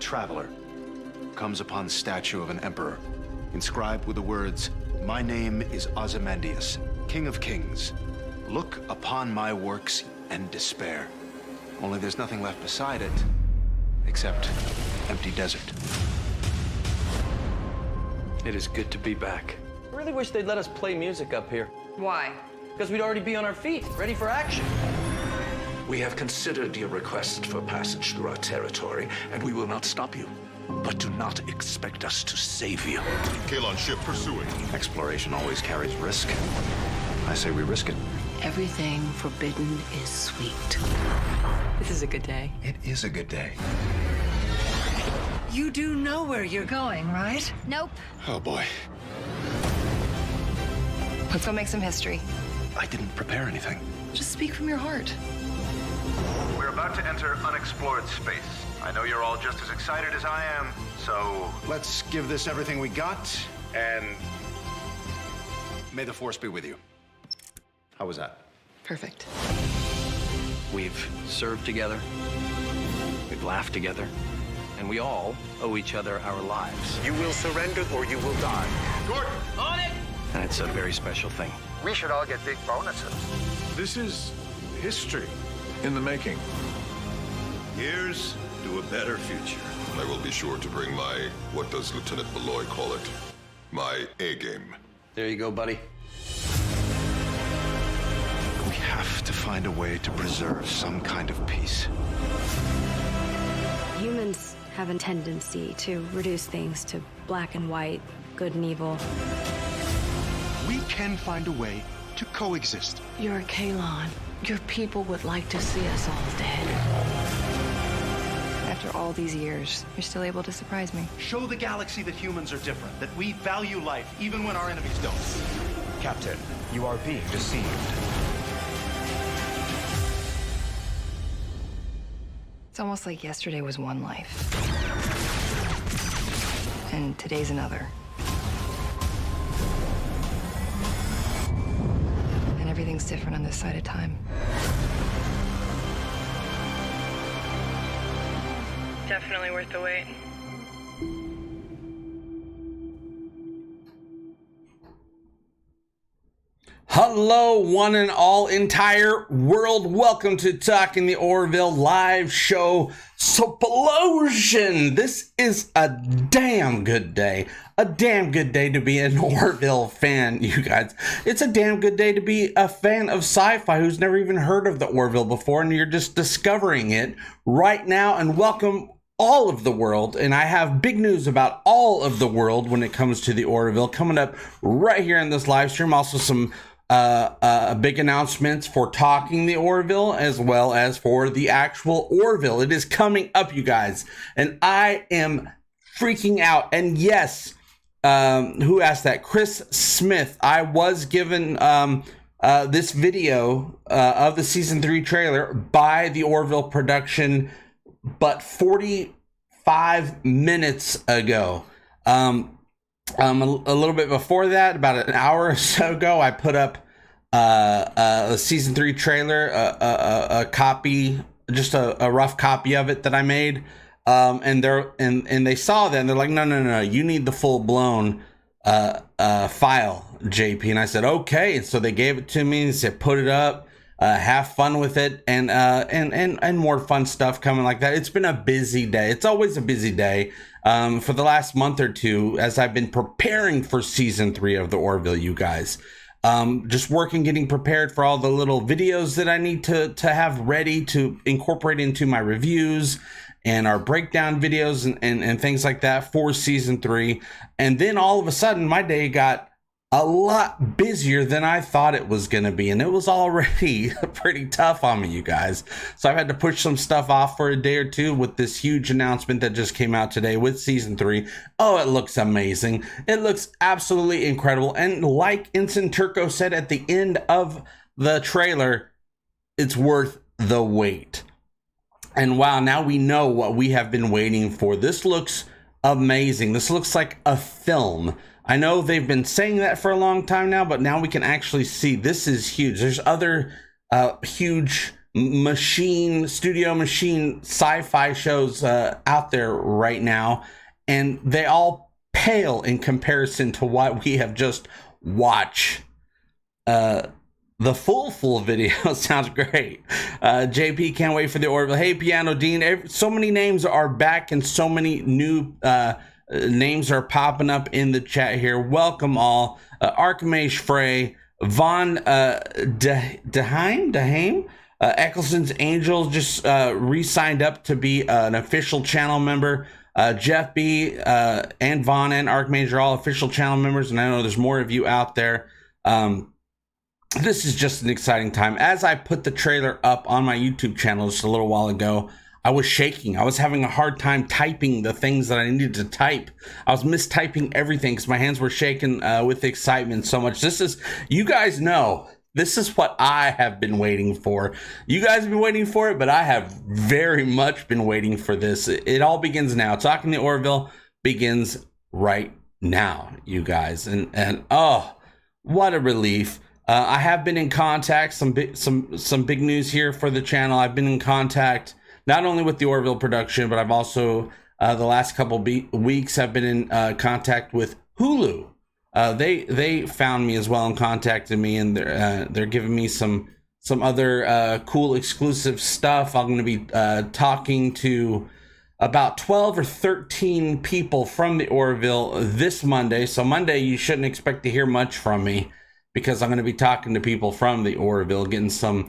traveler comes upon the statue of an emperor, inscribed with the words, "My name is Ozymandias, King of Kings. Look upon my works and despair." Only there's nothing left beside it, except empty desert. It is good to be back. I really wish they'd let us play music up here. Why? Because we'd already be on our feet, ready for action. We have considered your request for passage through our territory, and we will not stop you. But do not expect us to save you. Kalon ship pursuing. Exploration always carries risk. I say we risk it. Everything forbidden is sweet. This is a good day. It is a good day. You do know where you're going, right? Nope. Oh boy. Let's go make some history. I didn't prepare anything. Just speak from your heart. We're about to enter unexplored space. I know you're all just as excited as I am, so Let's give this everything we got, and may the force be with you. How was that? Perfect. We've served together, we've laughed together, and we all owe each other our lives. you will surrender or you will die. Gordon! On it! And it's a very special thing. We should all get big bonuses. This is history in the making. Here's to a better future. I will be sure to bring my, what does Lieutenant Malloy call it? My A-game. There you go, buddy. We have to find a way to preserve some kind of peace. Humans have a tendency to reduce things to black and white, good and evil. We can find a way to coexist. You're a Kalon. Your people would like to see us all dead. After all these years, you're still able to surprise me. Show the galaxy that humans are different, that we value life even when our enemies don't. Captain, you are being deceived. It's almost like yesterday was one life. And today's another. And everything's different on this side of time. Definitely worth the wait. Hello, one and all entire world. Welcome to Talking the Orville live show Explosion. This is a damn good day. A damn good day to be an Orville fan, you guys. It's a damn good day to be a fan of SciFi who's never even heard of the Orville before, and you're just discovering it right now. And welcome all of the world, and I have big news about all of the world when it comes to the Orville coming up right here in this live stream. Also some big announcements for Talking the Orville as well as for the actual Orville. It is coming up, you guys, and I am freaking out. And yes, who asked that? Chris Smith. I was given this video of the season 3 trailer by the Orville production, but 45 minutes ago. A little bit before that, about an hour or so ago, I put up a season 3 trailer, a copy, just a rough copy of it that I made. And they saw that and they're like, no, you need the full blown file, JP. And I said, okay. And so they gave it to me and said, put it up. Have fun with it, and more fun stuff coming like that. It's been a busy day. It's always a busy day for the last month or two as I've been preparing for season 3 of the Orville, you guys. Just working, getting prepared for all the little videos that I need to have ready to incorporate into my reviews and our breakdown videos and things like that for season 3. And then all of a sudden my day got a lot busier than I thought it was going to be, and it was already pretty tough on me, you guys. So I've had to push some stuff off for a day or two with this huge announcement that just came out today with season 3. Oh, it looks amazing. It looks absolutely incredible. And like Ensign Turco said at the end of the trailer, it's worth the wait. And wow, now we know what we have been waiting for. This looks amazing. This looks like a film. I know they've been saying that for a long time now, but now we can actually see this is huge. There's other huge studio machine sci-fi shows out there right now, and they all pale in comparison to what we have just watched. The full video sounds great. JP, can't wait for the Orville. Hey, Piano Dean. So many names are back and so many new names are popping up in the chat here. Welcome all. Archimesh Frey, Von Deheim, Eccleston's Angels just re-signed up to be an official channel member. Jeff B and Vaughn and Archmage are all official channel members, and I know there's more of you out there. This is just an exciting time. As I put the trailer up on my YouTube channel just a little while ago, I was shaking. I was having a hard time typing the things that I needed to type. I was mistyping everything because my hands were shaking with excitement so much. This is, you guys know, this is what I have been waiting for. You guys have been waiting for it, but I have very much been waiting for this. It all begins now. Talking to Orville begins right now, you guys. And oh, what a relief. I have been in contact, some big news here for the channel. I've been in contact not only with the Orville production, but I've also, the last couple weeks, I've been in contact with Hulu. They found me as well and contacted me, and they're giving me some other cool exclusive stuff. I'm going to be talking to about 12 or 13 people from the Orville this Monday. So Monday, you shouldn't expect to hear much from me, because I'm going to be talking to people from the Orville, getting talking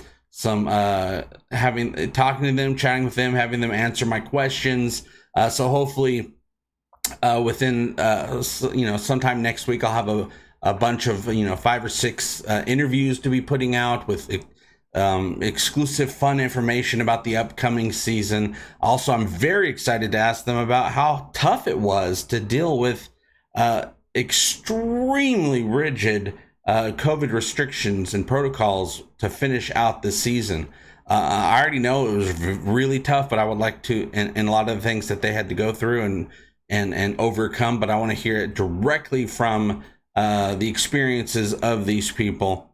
to them, chatting with them, having them answer my questions. So hopefully within sometime next week, I'll have a bunch of 5 or 6 interviews to be putting out with exclusive fun information about the upcoming season. Also, I'm very excited to ask them about how tough it was to deal with extremely rigid COVID restrictions and protocols to finish out the season. I already know it was really tough, but I would like to, and a lot of the things that they had to go through and overcome, but I want to hear it directly from the experiences of these people.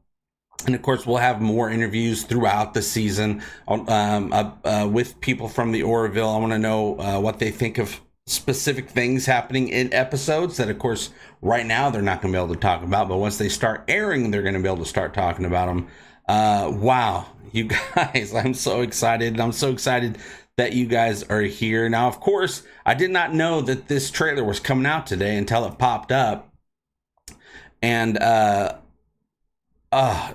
And of course, we'll have more interviews throughout the season with people from the Orville. I want to know what they think of specific things happening in episodes that, of course, right now they're not going to be able to talk about, but once they start airing, they're going to be able to start talking about them. Wow, you guys, I'm so excited. I'm so excited that you guys are here. Now, of course, I did not know that this trailer was coming out today until it popped up, and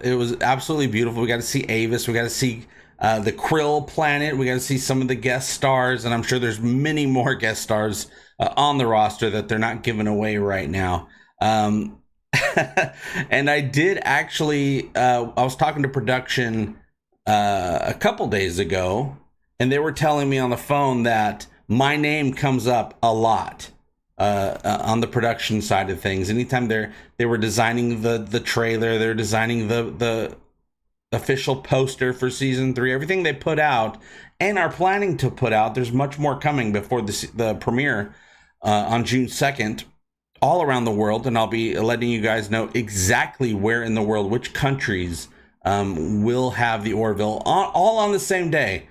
it was absolutely beautiful. We got to see Avis. We got to see the Krill planet. We got to see some of the guest stars, and I'm sure there's many more guest stars on the roster that they're not giving away right now. And I did actually, I was talking to production a couple days ago, and they were telling me on the phone that my name comes up a lot on the production side of things. Anytime they were designing the trailer, they're designing the official poster for season 3, everything they put out and are planning to put out. There's much more coming before the premiere on June 2nd, all around the world, and I'll be letting you guys know exactly where in the world, which countries will have the Orville all on the same day.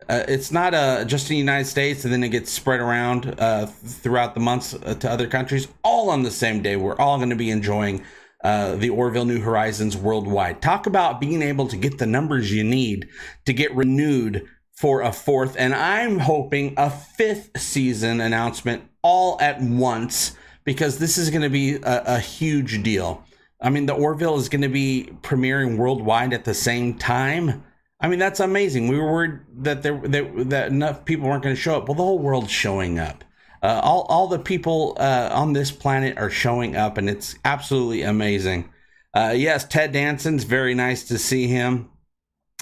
It's not just in the United States and then it gets spread around throughout the months to other countries. All on the same day, we're all going to be enjoying the Orville New Horizons worldwide. Talk about being able to get the numbers you need to get renewed for a 4th, and I'm hoping a 5th season announcement all at once, because this is going to be a huge deal. I mean, the Orville is going to be premiering worldwide at the same time. I mean, that's amazing. We were worried that that enough people weren't going to show up. Well, the whole world's showing up. All the people on this planet are showing up, and it's absolutely amazing. Yes, Ted Danson's very nice to see him.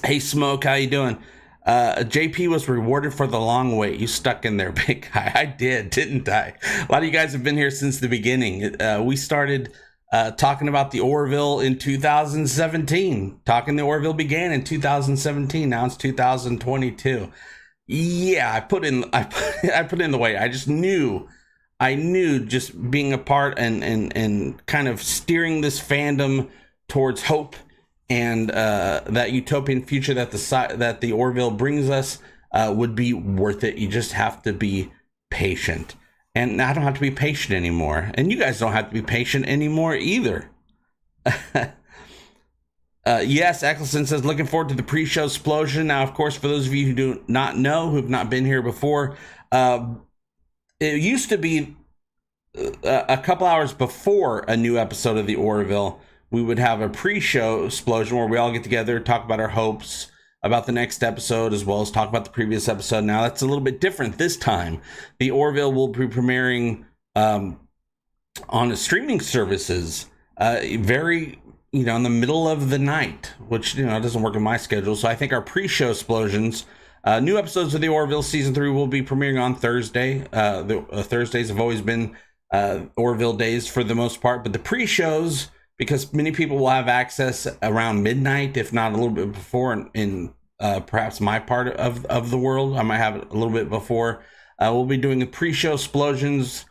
Hey, Smoke, how you doing? JP was rewarded for the long wait. You stuck in there, big guy. I did, didn't I? A lot of you guys have been here since the beginning. We started talking about the Orville in 2017. The Orville began in 2017. Now it's 2022. Yeah, I put in the weight. I knew just being a part and kind of steering this fandom towards hope and that utopian future that the Orville brings us would be worth it. You just have to be patient. And I don't have to be patient anymore. And you guys don't have to be patient anymore either. Yes, Eccleston says, looking forward to the pre-show explosion. Now, of course, for those of you who do not know, who've not been here before, it used to be a couple hours before a new episode of the Orville, we would have a pre-show explosion where we all get together, talk about our hopes about the next episode, as well as talk about the previous episode. Now, that's a little bit different this time. The Orville will be premiering on the streaming services very, in the middle of the night, which, doesn't work in my schedule. So I think our pre-show explosions, new episodes of the Orville Season 3 will be premiering on Thursday. Thursdays have always been Orville days for the most part, but the pre-shows, because many people will have access around midnight, if not a little bit before, in perhaps my part of the world, I might have it a little bit before. We'll be doing the pre-show explosions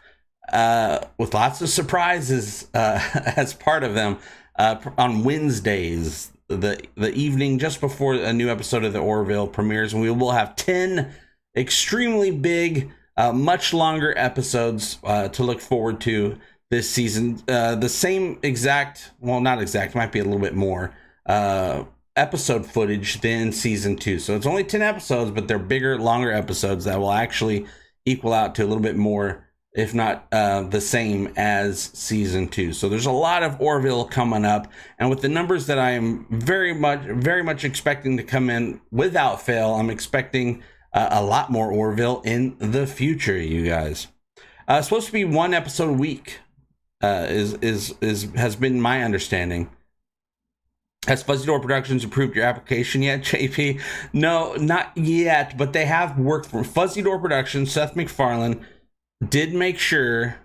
with lots of surprises as part of them on Wednesdays, the evening just before a new episode of the Orville premieres, and we will have 10 extremely big, much longer episodes to look forward to this season. The same exact, well, not exact, might be a little bit more episode footage than season 2. So it's only 10 episodes, but they're bigger, longer episodes that will actually equal out to a little bit more, if not the same as season 2. So there's a lot of Orville coming up, and with the numbers that I am very much expecting to come in without fail, I'm expecting a lot more Orville in the future, you guys. It's supposed to be one episode a week. Has been my understanding. Has Fuzzy Door Productions approved your application yet, JP? No, not yet, but they have worked for Fuzzy Door Productions. Seth MacFarlane did make sure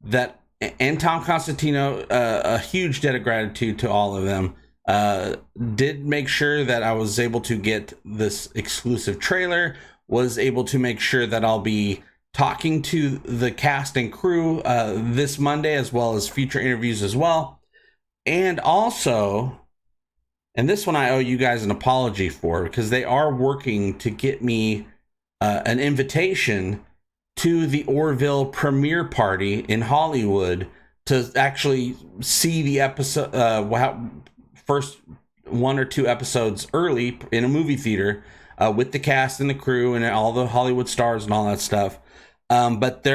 that, and Tom Constantino, a huge debt of gratitude to all of them, did make sure that I was able to get this exclusive trailer, was able to make sure that I'll be talking to the cast and crew this Monday, as well as future interviews as well. And also, and this one I owe you guys an apology for, because they are working to get me an invitation to the Orville premiere party in Hollywood to actually see the episode, first 1 or 2 episodes early in a movie theater with the cast and the crew and all the Hollywood stars and all that stuff. But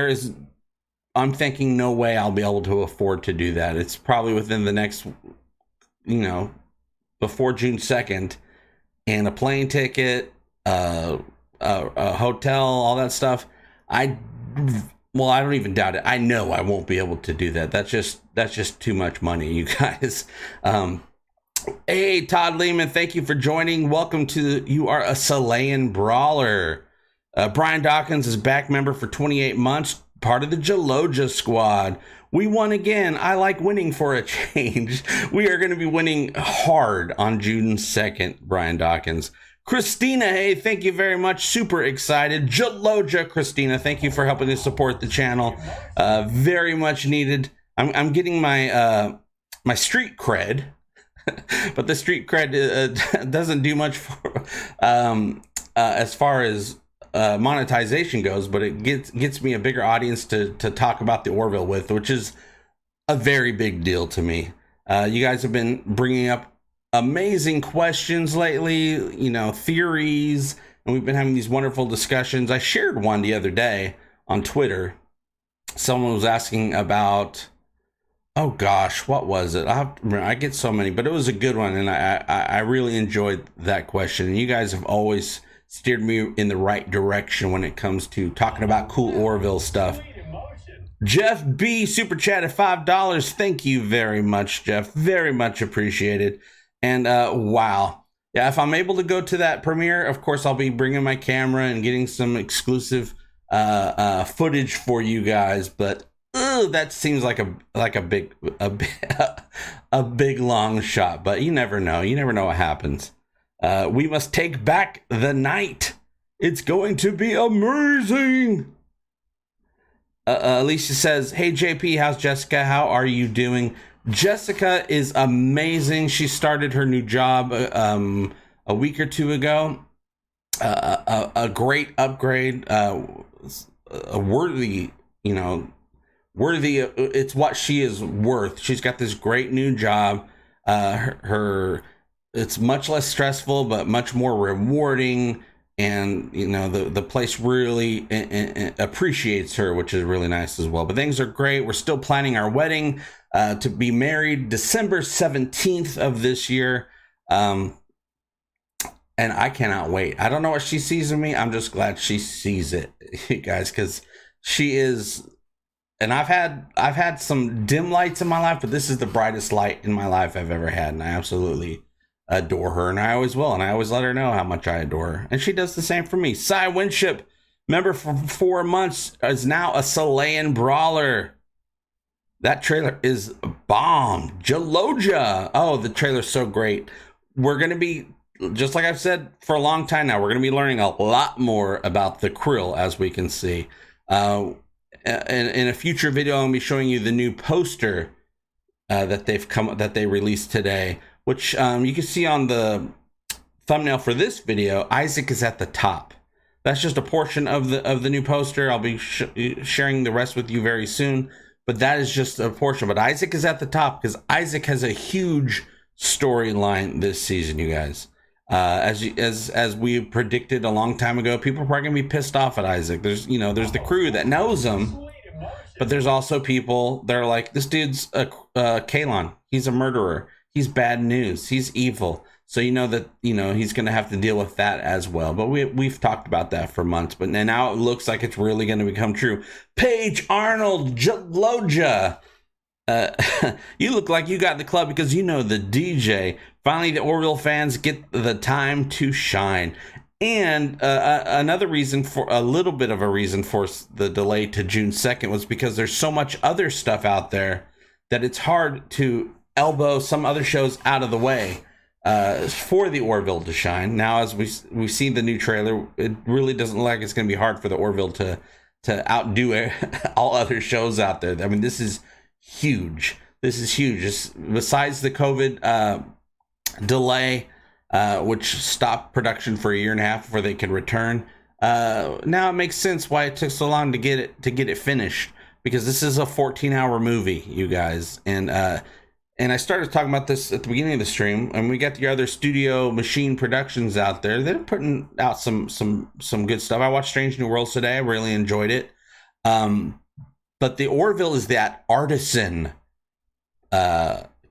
I'm thinking no way I'll be able to afford to do that. It's probably within the next, before June 2nd, and a plane ticket, a hotel, all that stuff. I don't even doubt it. I know I won't be able to do that. That's just too much money, you guys. Hey, Todd Lehman, thank you for joining. Welcome to You Are a Chilean Brawler. Brian Dawkins is back member for 28 months, part of the Jaloja squad. We won again. I like winning for a change. We are going to be winning hard on June 2nd, Brian Dawkins. Christina, hey, thank you very much. Super excited. Jaloja Christina, thank you for helping to support the channel. Very much needed. I'm getting my my street cred, but the street cred doesn't do much for as far as monetization goes, but it gets me a bigger audience to talk about the Orville with, which is a very big deal to me. You guys have been bringing up amazing questions lately, theories, and we've been having these wonderful discussions. I shared one the other day on Twitter. Someone was asking about, oh gosh, what was it? I get so many, but it was a good one, and I really enjoyed that question. And you guys have always steered me in the right direction when it comes to talking about cool Orville stuff. Jeff B super chat at $5. Thank you very much, Jeff. Very much appreciated. And wow, yeah, if I'm able to go to that premiere, of course I'll be bringing my camera and getting some exclusive footage for you guys. But that seems like a big long shot. But you never know. You never know what happens. We must take back the night. It's going to be amazing. Alicia says, hey JP, how's Jessica? How are you doing? Jessica is amazing. She started her new job a week or two ago. A great upgrade, a worthy, worthy. It's what she is worth. She's got this great new job. It's much less stressful, but much more rewarding. And the place really appreciates her, which is really nice as well. But things are great. We're still planning our wedding to be married December 17th of this year. And I cannot wait. I don't know what she sees in me. I'm just glad she sees it, you guys, because she is. And I've had some dim lights in my life, but this is the brightest light in my life I've ever had, and I absolutely adore her, and I always will, and I always let her know how much I adore her, and she does the same for me. Cy Winship, member for 4 months, is now a Chilean brawler. That trailer is bomb. Jaloja. Oh, the trailer's so great. We're gonna be, just like I've said for a long time now, we're gonna be learning a lot more about the Krill, as we can see. In a future video, I'm gonna be showing you the new poster that they released today, which you can see on the thumbnail for this video. Isaac is at the top. That's just a portion of the new poster. I'll be sharing the rest with you very soon, but that is just a portion. But Isaac is at the top because Isaac has a huge storyline this season, you guys. As we predicted a long time ago, people are probably gonna be pissed off at Isaac. There's the crew that knows him, but there's also people that are like, this dude's a Kalon. He's a murderer. He's bad news. He's evil. So that he's gonna have to deal with that as well. But we've talked about that for months. But now it looks like it's really gonna become true. Paige Arnold Jaloja. You look like you got the club because the DJ. Finally, the Orville fans get the time to shine. And another reason for a little bit of a reason for the delay to June 2nd was because there's so much other stuff out there that it's hard to elbow some other shows out of the way for the Orville to shine. Now, as we see the new trailer, it really doesn't look like it's going to be hard for the Orville to outdo all other shows out there. I mean, this is huge. This is huge. Besides the COVID delay, which stopped production for a year and a half before they could return. Now it makes sense why it took so long to get it finished, because this is a 14-hour movie, you guys. And I started talking about this at the beginning of the stream, and we got the other Studio Machine Productions out there. They're putting out some good stuff. I watched Strange New Worlds today. I really enjoyed it. But the Orville is that artisan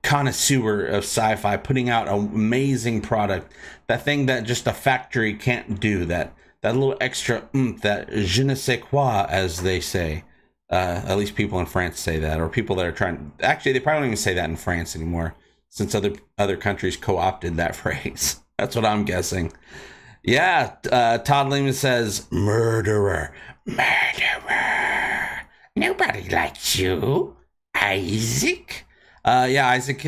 connoisseur of sci-fi, putting out an amazing product, that thing that just a factory can't do, that little extra that je ne sais quoi, as they say. At least people in France say that, or people that are trying. Actually, they probably don't even say that in France anymore, since other countries co-opted that phrase. That's what I'm guessing. Yeah, Todd Lehman says, murderer. Nobody likes you, Isaac. Yeah, Isaac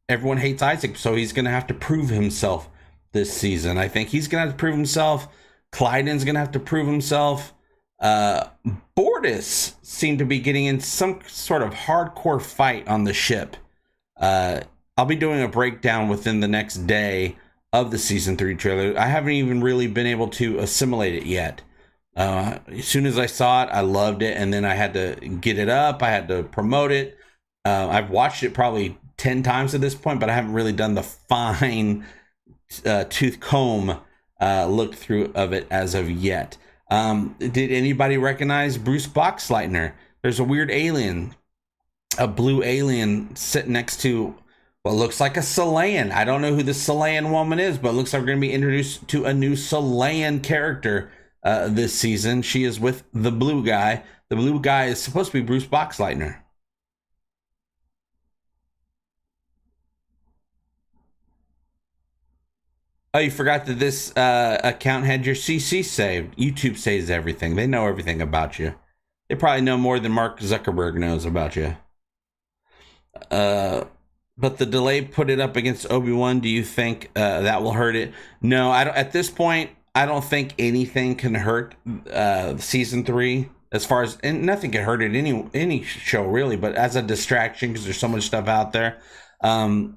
everyone hates Isaac, so he's going to have to prove himself this season. I think he's going to have to prove himself. Clyden's going to have to prove himself. Bortus seemed to be getting in some sort of hardcore fight on the ship. I'll be doing a breakdown within the next day of the season 3 trailer. I haven't even really been able to assimilate it yet. As soon as I saw it, I loved it, and then I had to get it up. I had to promote it. I've watched it probably 10 times at this point, but I haven't really done the fine tooth comb look through of it as of yet. Did anybody recognize Bruce Boxleitner? There's a weird alien, a blue alien sitting next to what looks like a Chilean. I don't know who the Chilean woman is, but it looks like we're going to be introduced to a new Chilean character this season. She is with the blue guy. The blue guy is supposed to be Bruce Boxleitner. Oh, you forgot that this account had your CC saved. YouTube saves everything. They know everything about you. They probably know more than Mark Zuckerberg knows about you. But the delay put it up against Obi-Wan. Do you think that will hurt it? No, I don't. At this point, I don't think anything can hurt season 3 as far as, and nothing can hurt it any show really, but as a distraction because there's so much stuff out there. I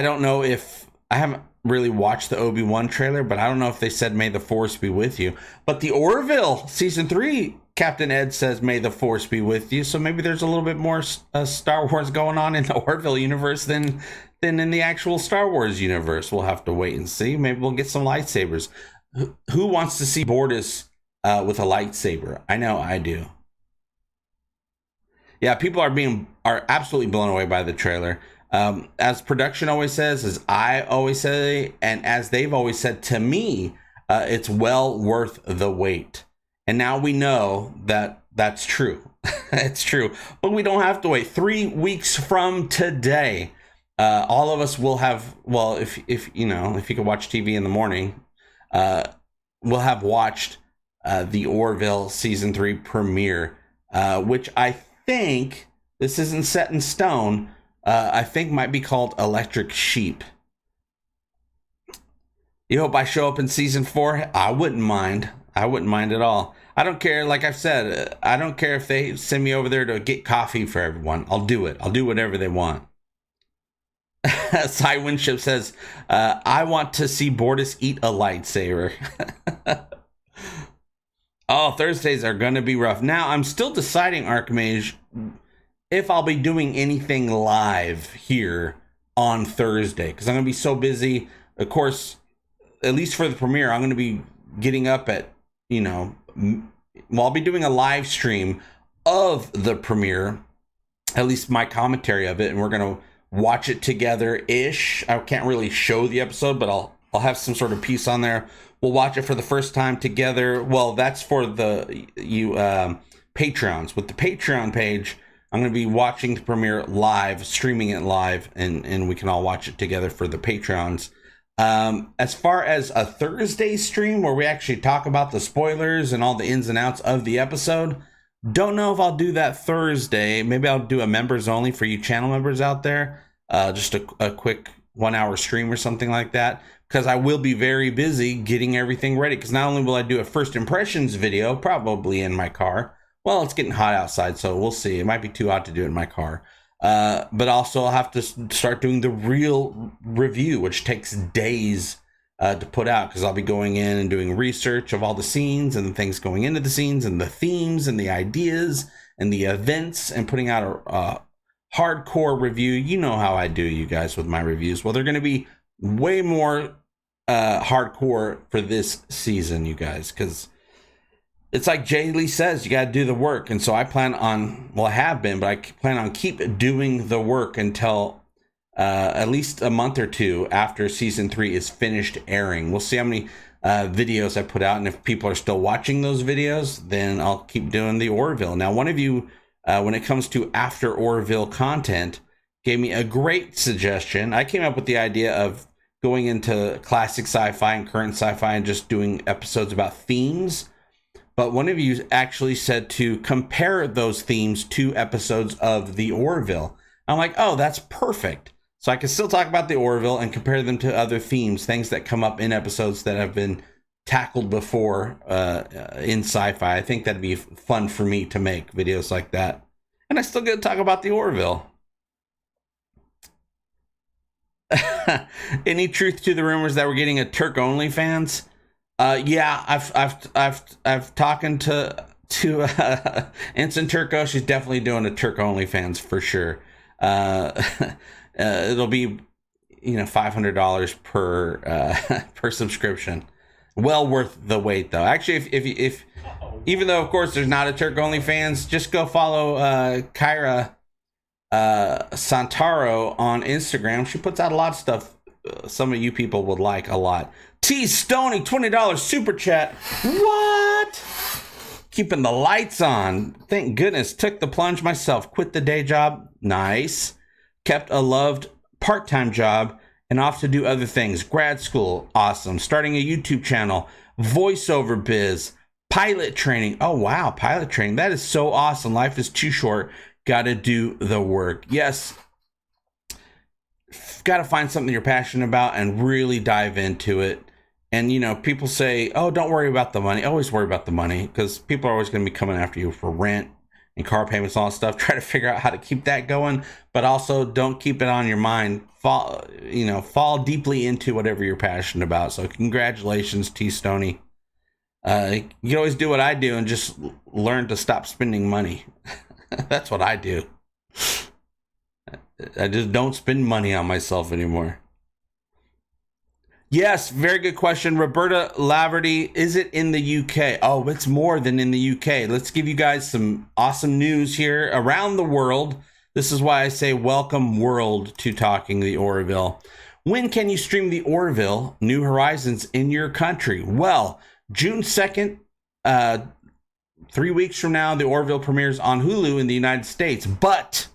don't know if I haven't really watched the Obi-Wan trailer, but I don't know if they said May the Force be with you. But the Orville season 3, Captain Ed says May the Force be with you. So maybe there's a little bit more Star Wars going on in the Orville universe than in the actual Star Wars universe. We'll have to wait and see. Maybe we'll get some lightsabers. Who wants to see Bortus with a lightsaber? I know I do. Yeah, people are absolutely blown away by the trailer. As production always says, as I always say, and as they've always said to me, it's well worth the wait. And now we know that that's true. It's true. But we don't have to wait. 3 weeks from today, all of us will have, well, if you could watch TV in the morning, we'll have watched the Orville season 3 premiere, which I think, this isn't set in stone, I think might be called Electric Sheep. You hope I show up in season 4? I wouldn't mind. I wouldn't mind at all. I don't care. Like I've said, I don't care if they send me over there to get coffee for everyone. I'll do it. I'll do whatever they want. Cy Winship says, I want to see Bortus eat a lightsaber. Oh, Thursdays are going to be rough. Now, I'm still deciding, Archmage, if I'll be doing anything live here on Thursday, because I'm going to be so busy. Of course, at least for the premiere, I'm going to be getting up at, I'll be doing a live stream of the premiere, at least my commentary of it, and we're going to watch it together-ish. I can't really show the episode, but I'll have some sort of piece on there. We'll watch it for the first time together. Well, that's for the Patreons. With the Patreon page, I'm going to be watching the premiere live, streaming it live, and we can all watch it together for the Patreons. As far as a Thursday stream where we actually talk about the spoilers and all the ins and outs of the episode, don't know if I'll do that Thursday. Maybe I'll do a members only for you channel members out there. Just a quick 1 hour stream or something like that, because I will be very busy getting everything ready. Because not only will I do a first impressions video, probably in my car. Well, it's getting hot outside, so we'll see. It might be too hot to do it in my car. But also I'll have to start doing the real review, which takes days to put out, because I'll be going in and doing research of all the scenes and the things going into the scenes and the themes and the ideas and the events, and putting out a hardcore review. You know how I do, you guys, with my reviews. Well, they're going to be way more hardcore for this season, you guys, because it's like Jay Lee says, you got to do the work. And so I plan on, well, I have been, but I plan on keep doing the work until at least a month or two after season 3 is finished airing. We'll see how many videos I put out, and if people are still watching those videos, then I'll keep doing the Orville. Now, one of you, when it comes to after Orville content, gave me a great suggestion. I came up with the idea of going into classic sci-fi and current sci-fi and just doing episodes about themes. But one of you actually said to compare those themes to episodes of the Orville. I'm like, oh, that's perfect. So I can still talk about the Orville and compare them to other themes, things that come up in episodes that have been tackled before in sci-fi. I think that'd be fun for me to make videos like that. And I still get to talk about the Orville. Any truth to the rumors that we're getting a Turk OnlyFans? Yeah, I've talking to Ensign Turco. She's definitely doing a Turk OnlyFans for sure. It'll be, $500 per subscription. Well worth the wait, though. Actually, if even though of course there's not a Turk OnlyFans, just go follow Kyra Santaro on Instagram. She puts out a lot of stuff some of you people would like a lot. T Stoney, $20 super chat. What? Keeping the lights on. Thank goodness. Took the plunge myself. Quit the day job. Nice. Kept a loved part-time job and off to do other things. Grad school. Awesome. Starting a YouTube channel. Voiceover biz. Pilot training. Oh, wow. Pilot training. That is so awesome. Life is too short. Got to do the work. Yes. Got to find something you're passionate about and really dive into it. And, people say, oh, don't worry about the money. Always worry about the money, because people are always going to be coming after you for rent and car payments and all that stuff. Try to figure out how to keep that going, but also don't keep it on your mind. Fall deeply into whatever you're passionate about. So congratulations, T. Stoney. You can always do what I do and just learn to stop spending money. That's what I do. I just don't spend money on myself anymore. Yes, very good question. Roberta Laverty, is it in the UK? Oh, it's more than in the UK. Let's give you guys some awesome news here around the world. This is why I say welcome world to Talking the Orville. When can you stream the Orville New Horizons in your country? Well, June 2nd, 3 weeks from now, the Orville premieres on Hulu in the United States. But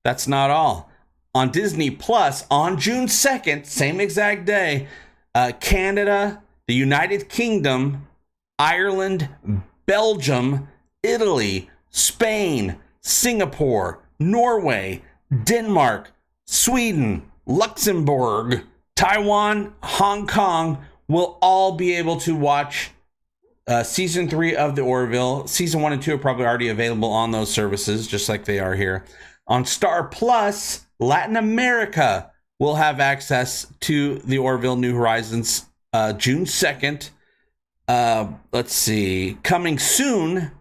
that's not all. On Disney Plus on June 2nd, same exact day, Canada, the United Kingdom, Ireland, Belgium, Italy, Spain, Singapore, Norway, Denmark, Sweden, Luxembourg, Taiwan, Hong Kong will all be able to watch season 3 of the Orville. Season 1 and 2 are probably already available on those services, just like they are here. On Star Plus, Latin America will have access to the Orville New Horizons June 2nd. Let's see. Coming soon,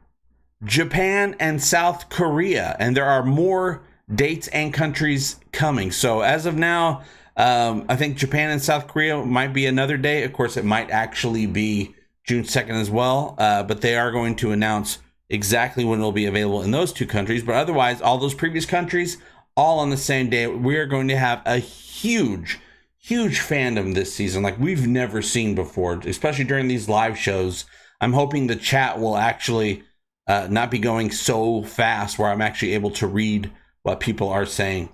Japan and South Korea. And there are more dates and countries coming. So as of now, I think Japan and South Korea might be another day. Of course, it might actually be June 2nd as well. But they are going to announce exactly when it will be available in those two countries. But otherwise, all those previous countries, all on the same day. We are going to have a huge fandom this season like we've never seen before, especially during these live shows. I'm hoping the chat will actually not be going so fast where I'm actually able to read what people are saying.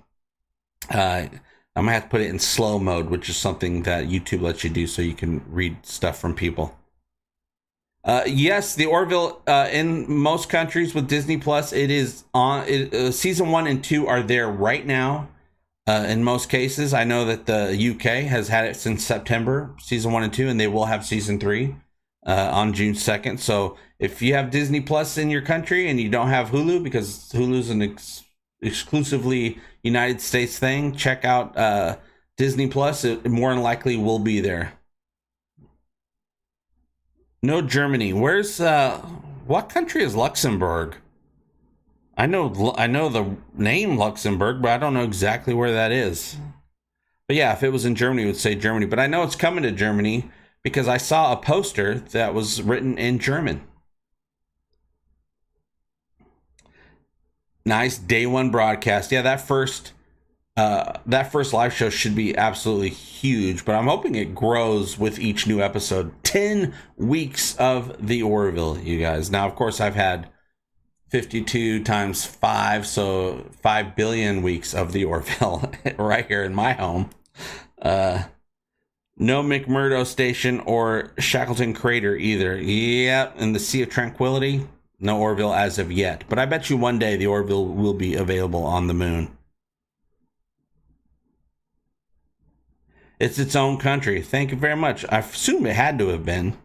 I'm gonna have to put it in slow mode, which is something that YouTube lets you do so you can read stuff from people. Yes, the Orville in most countries with Disney Plus, it is on. Season 1 and 2 are there right now. In most cases, I know that the UK has had it since September, season 1 and 2, and they will have season 3 on June 2nd. So if you have Disney Plus in your country and you don't have Hulu, because Hulu's an exclusively United States thing, check out Disney Plus. It more than likely will be there. No, Germany. Where's what country is Luxembourg? I know the name Luxembourg, but I don't know exactly where that is. But yeah, if it was in Germany, it would say Germany. But I know it's coming to Germany because I saw a poster that was written in German. Nice day one broadcast. Yeah, that first live show should be absolutely huge, but I'm hoping it grows with each new episode. 10 weeks of the Orville, you guys. Now, of course, I've had 52 times 5, so 5 billion weeks of the Orville right here in my home. No McMurdo Station or Shackleton Crater either. Yep, in the Sea of Tranquility, no Orville as of yet. But I bet you one day the Orville will be available on the moon. It's its own country. Thank you very much. I assume it had to have been.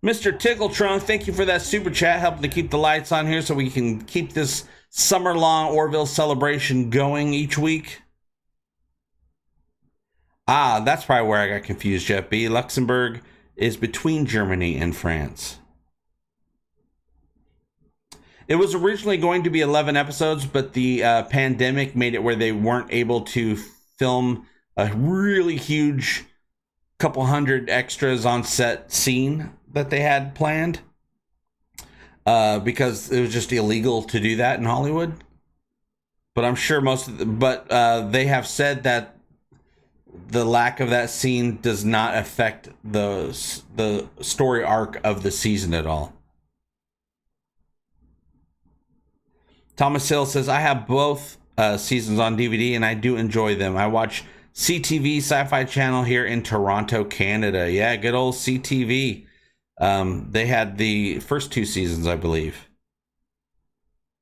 Mr. Tickletron, thank you for that super chat, helping to keep the lights on here so we can keep this summer-long Orville celebration going each week. Ah, that's probably where I got confused, Jeff B. Luxembourg is between Germany and France. It was originally going to be 11 episodes, but the pandemic made it where they weren't able to film a really huge couple hundred extras on set scene that they had planned because it was just illegal to do that in Hollywood. But I'm sure they have said that the lack of that scene does not affect the story arc of the season at all. Thomas Hill says, I have both seasons on DVD and I do enjoy them. I watch CTV Sci-Fi Channel here in Toronto, Canada. Yeah, good old CTV. They had the first 2 seasons, I believe.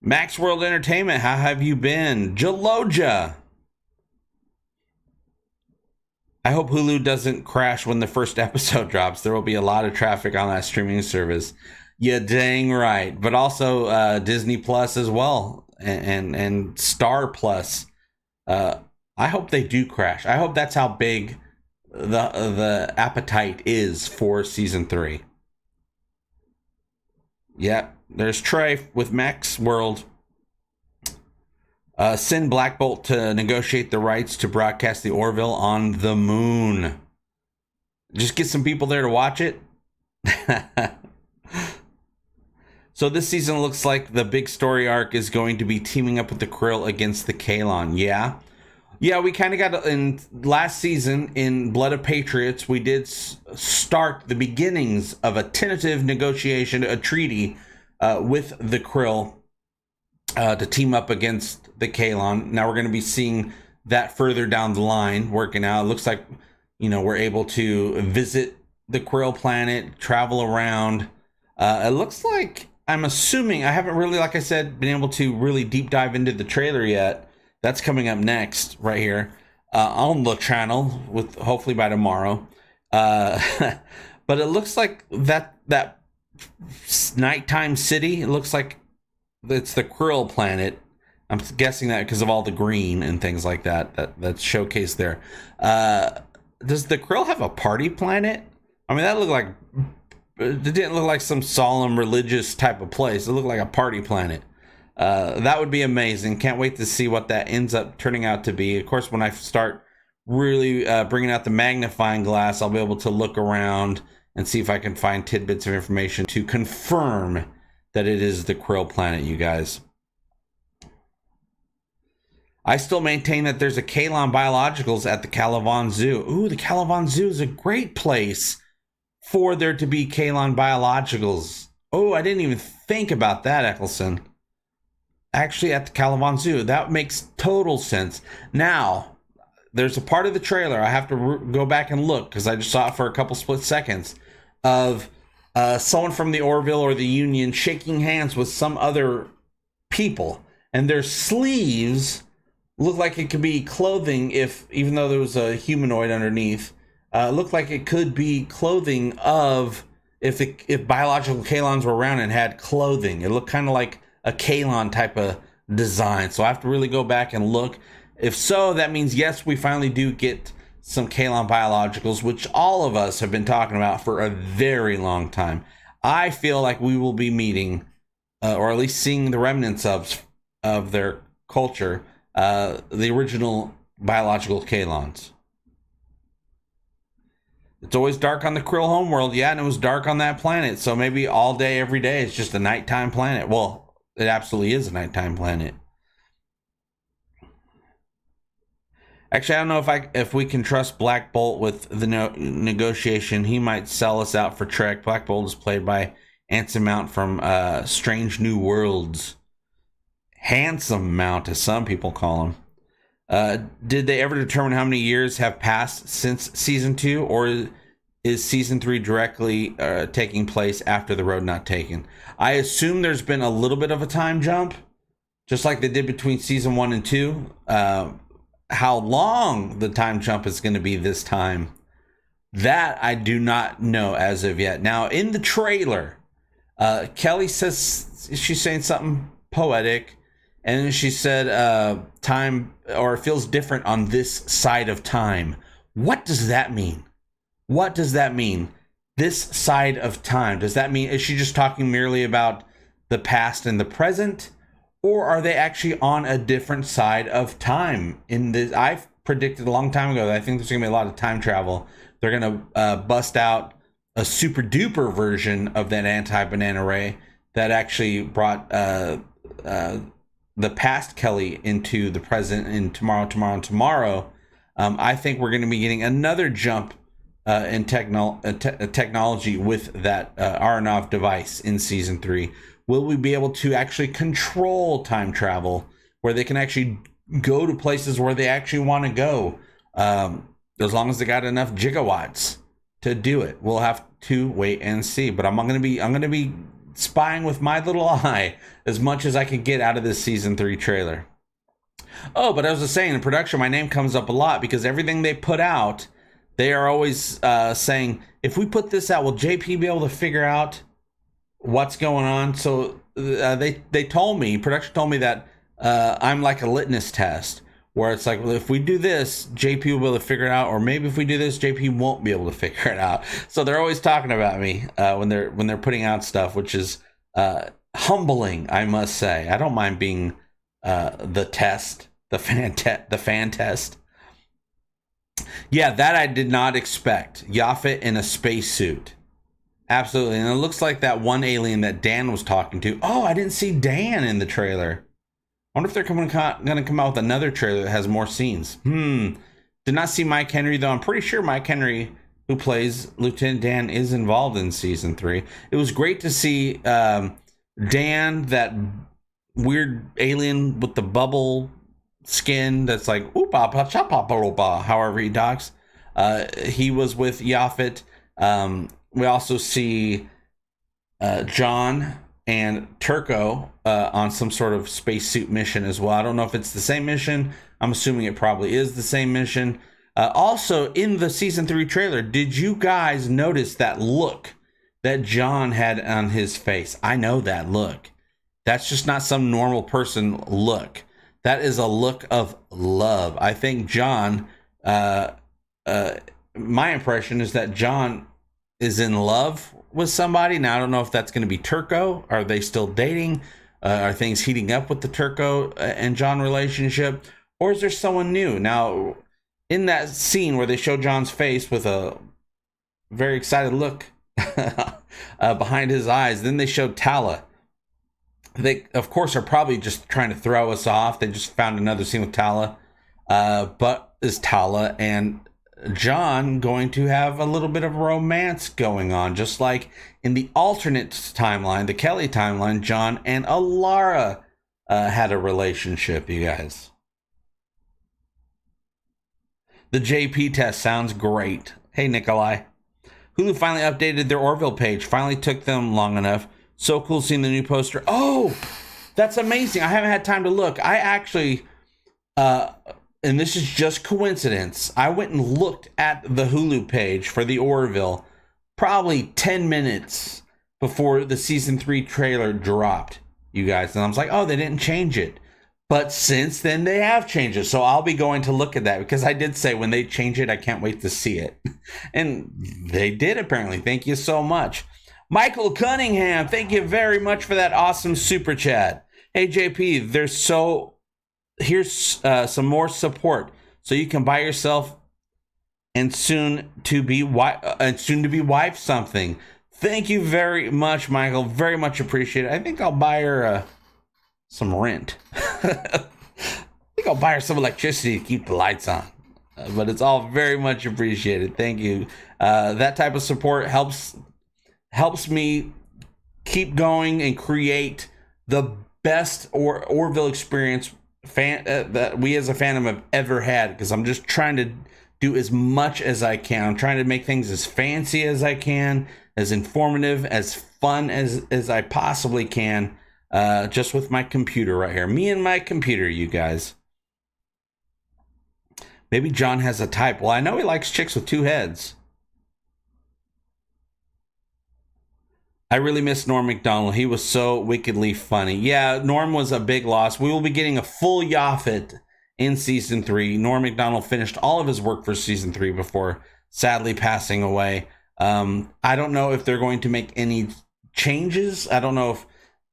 Max World Entertainment, how have you been? Jaloja. I hope Hulu doesn't crash when the first episode drops. There will be a lot of traffic on that streaming service. Yeah, dang right. But also Disney Plus as well, and Star Plus. I hope they do crash. I hope that's how big the appetite is for season 3. Yep, there's Trey with Max World. Send Black Bolt to negotiate the rights to broadcast the Orville on the moon. Just get some people there to watch it. So this season looks like the big story arc is going to be teaming up with the Krill against the Kalon. Yeah, we kind of got in last season in Blood of Patriots. We did start the beginnings of a tentative negotiation, a treaty with the Krill to team up against the Kalon. Now we're going to be seeing that further down the line working out. It looks like, we're able to visit the Krill planet, travel around. It looks like, I'm assuming, I haven't really, like I said, been able to really deep dive into the trailer yet. That's coming up next right here on the channel, with hopefully by tomorrow. But it looks like that nighttime city, it looks like it's the Krill planet. I'm guessing that because of all the green and things like that's showcased there. Does the Krill have a party planet? I mean, it didn't look like some solemn religious type of place. It looked like a party planet. That would be amazing. Can't wait to see what that ends up turning out to be. Of course, when I start really bringing out the magnifying glass, I'll be able to look around and see if I can find tidbits of information to confirm that it is the Krill planet, you guys. I still maintain that there's a Kalon Biologicals at the Calavan Zoo. Ooh, the Calavan Zoo is a great place for there to be Kalon Biologicals. Oh, I didn't even think about that, Eccleston. Actually, at the Calavan Zoo. That makes total sense. Now, there's a part of the trailer, I have to go back and look, because I just saw it for a couple split seconds, of someone from the Orville or the Union shaking hands with some other people. And their sleeves look like it could be clothing, even though there was a humanoid underneath. It looked like it could be clothing of, if biological Kalons were around and had clothing. It looked kind of like a Kalon type of design. So I have to really go back and look. If so, that means yes, we finally do get some Kalon Biologicals, which all of us have been talking about for a very long time. I feel like we will be meeting, or at least seeing the remnants of their culture, the original biological Kalons. It's always dark on the Krill homeworld, yeah, and it was dark on that planet. So maybe all day, every day, it's just a nighttime planet. Well, it absolutely is a nighttime planet. Actually, I don't know if we can trust Black Bolt with the negotiation. He might sell us out for Trek. Black Bolt is played by Anson Mount from Strange New Worlds. Handsome Mount, as some people call him. Did they ever determine how many years have passed since season 2, or is season 3 directly taking place after The Road Not Taken? I assume there's been a little bit of a time jump, just like they did between season 1 and 2. How long the time jump is going to be this time, that I do not know as of yet. Now, in the trailer, Kelly says, she's saying something poetic, and then she said, time, or it feels different on this side of time. What does that mean? What does that mean? This side of time. Does that mean, is she just talking merely about the past and the present? Or are they actually on a different side of time? In this, I've predicted a long time ago that I think there's going to be a lot of time travel. They're going to bust out a super duper version of that anti-banana ray that actually brought the past Kelly into the present, and tomorrow. I think we're going to be getting another jump in technology with that Aronov device in season 3. Will we be able to actually control time travel, where they can actually go to places where they actually want to go, as long as they got enough gigawatts to do it? We'll have to wait and see. But I'm going to be spying with my little eye as much as I can get out of this season 3 trailer. Oh, but as I was saying, in production, my name comes up a lot because everything they put out they are always saying, if we put this out, will JP be able to figure out what's going on? So they told me, production told me that I'm like a litmus test, where it's like, well, if we do this, JP will be able to figure it out, or maybe if we do this, JP won't be able to figure it out. So they're always talking about me when they're putting out stuff, which is humbling, I must say. I don't mind being the test, the fan test. Yeah, that I did not expect. Yaphet in a spacesuit. Absolutely. And it looks like that one alien that Dan was talking to. Oh, I didn't see Dan in the trailer. I wonder if they're going to come out with another trailer that has more scenes. Did not see Mike Henry, though. I'm pretty sure Mike Henry, who plays Lieutenant Dan, is involved in season 3. It was great to see Dan, that weird alien with the bubble skin that's like, however he talks. He was with Yaphet. We also see John and Turco on some sort of spacesuit mission as well. I don't know if it's the same mission. I'm assuming it probably is the same mission. Also, in the season 3 trailer, did you guys notice that look that John had on his face? I know that look. That's just not some normal person look. That is a look of love. I think John, my impression is that John is in love with somebody. Now, I don't know if that's going to be Turco. Are they still dating? Are things heating up with the Turco and John relationship? Or is there someone new? Now, in that scene where they show John's face with a very excited look behind his eyes, then they showed Tala. They, of course, are probably just trying to throw us off. They just found another scene with Tala. But is Tala and John going to have a little bit of romance going on, just like in the alternate timeline, the Kelly timeline? John and Alara had a relationship, you guys. The JP test sounds great. Hey, Nikolai. Hulu finally updated their Orville page. Finally took them long enough. So cool seeing the new poster. Oh, that's amazing. I haven't had time to look. I actually, and this is just coincidence, I went and looked at the Hulu page for the Orville probably 10 minutes before the season 3 trailer dropped, you guys. And I was like, oh, they didn't change it. But since then, they have changed it. So I'll be going to look at that, because I did say when they change it, I can't wait to see it. And they did, apparently. Thank you so much. Michael Cunningham, thank you very much for that awesome super chat. Hey, JP, here's some more support so you can buy yourself and soon to be wife something. Thank you very much, Michael. Very much appreciated. I think I'll buy her some rent. I think I'll buy her some electricity to keep the lights on. But it's all very much appreciated. Thank you. That type of support helps me keep going and create the best Orville experience that we as a fandom have ever had, because I'm just trying to do as much as I can. I'm trying to make things as fancy as I can, as informative, as fun as I possibly can, just with my computer right here. Me and my computer, you guys. Maybe John has a type. Well, I know he likes chicks with 2 heads. I really miss Norm Macdonald. He was so wickedly funny. Yeah, Norm was a big loss. We will be getting a full Yaphet in season 3. Norm Macdonald finished all of his work for season 3 before sadly passing away. I don't know if they're going to make any changes. I don't know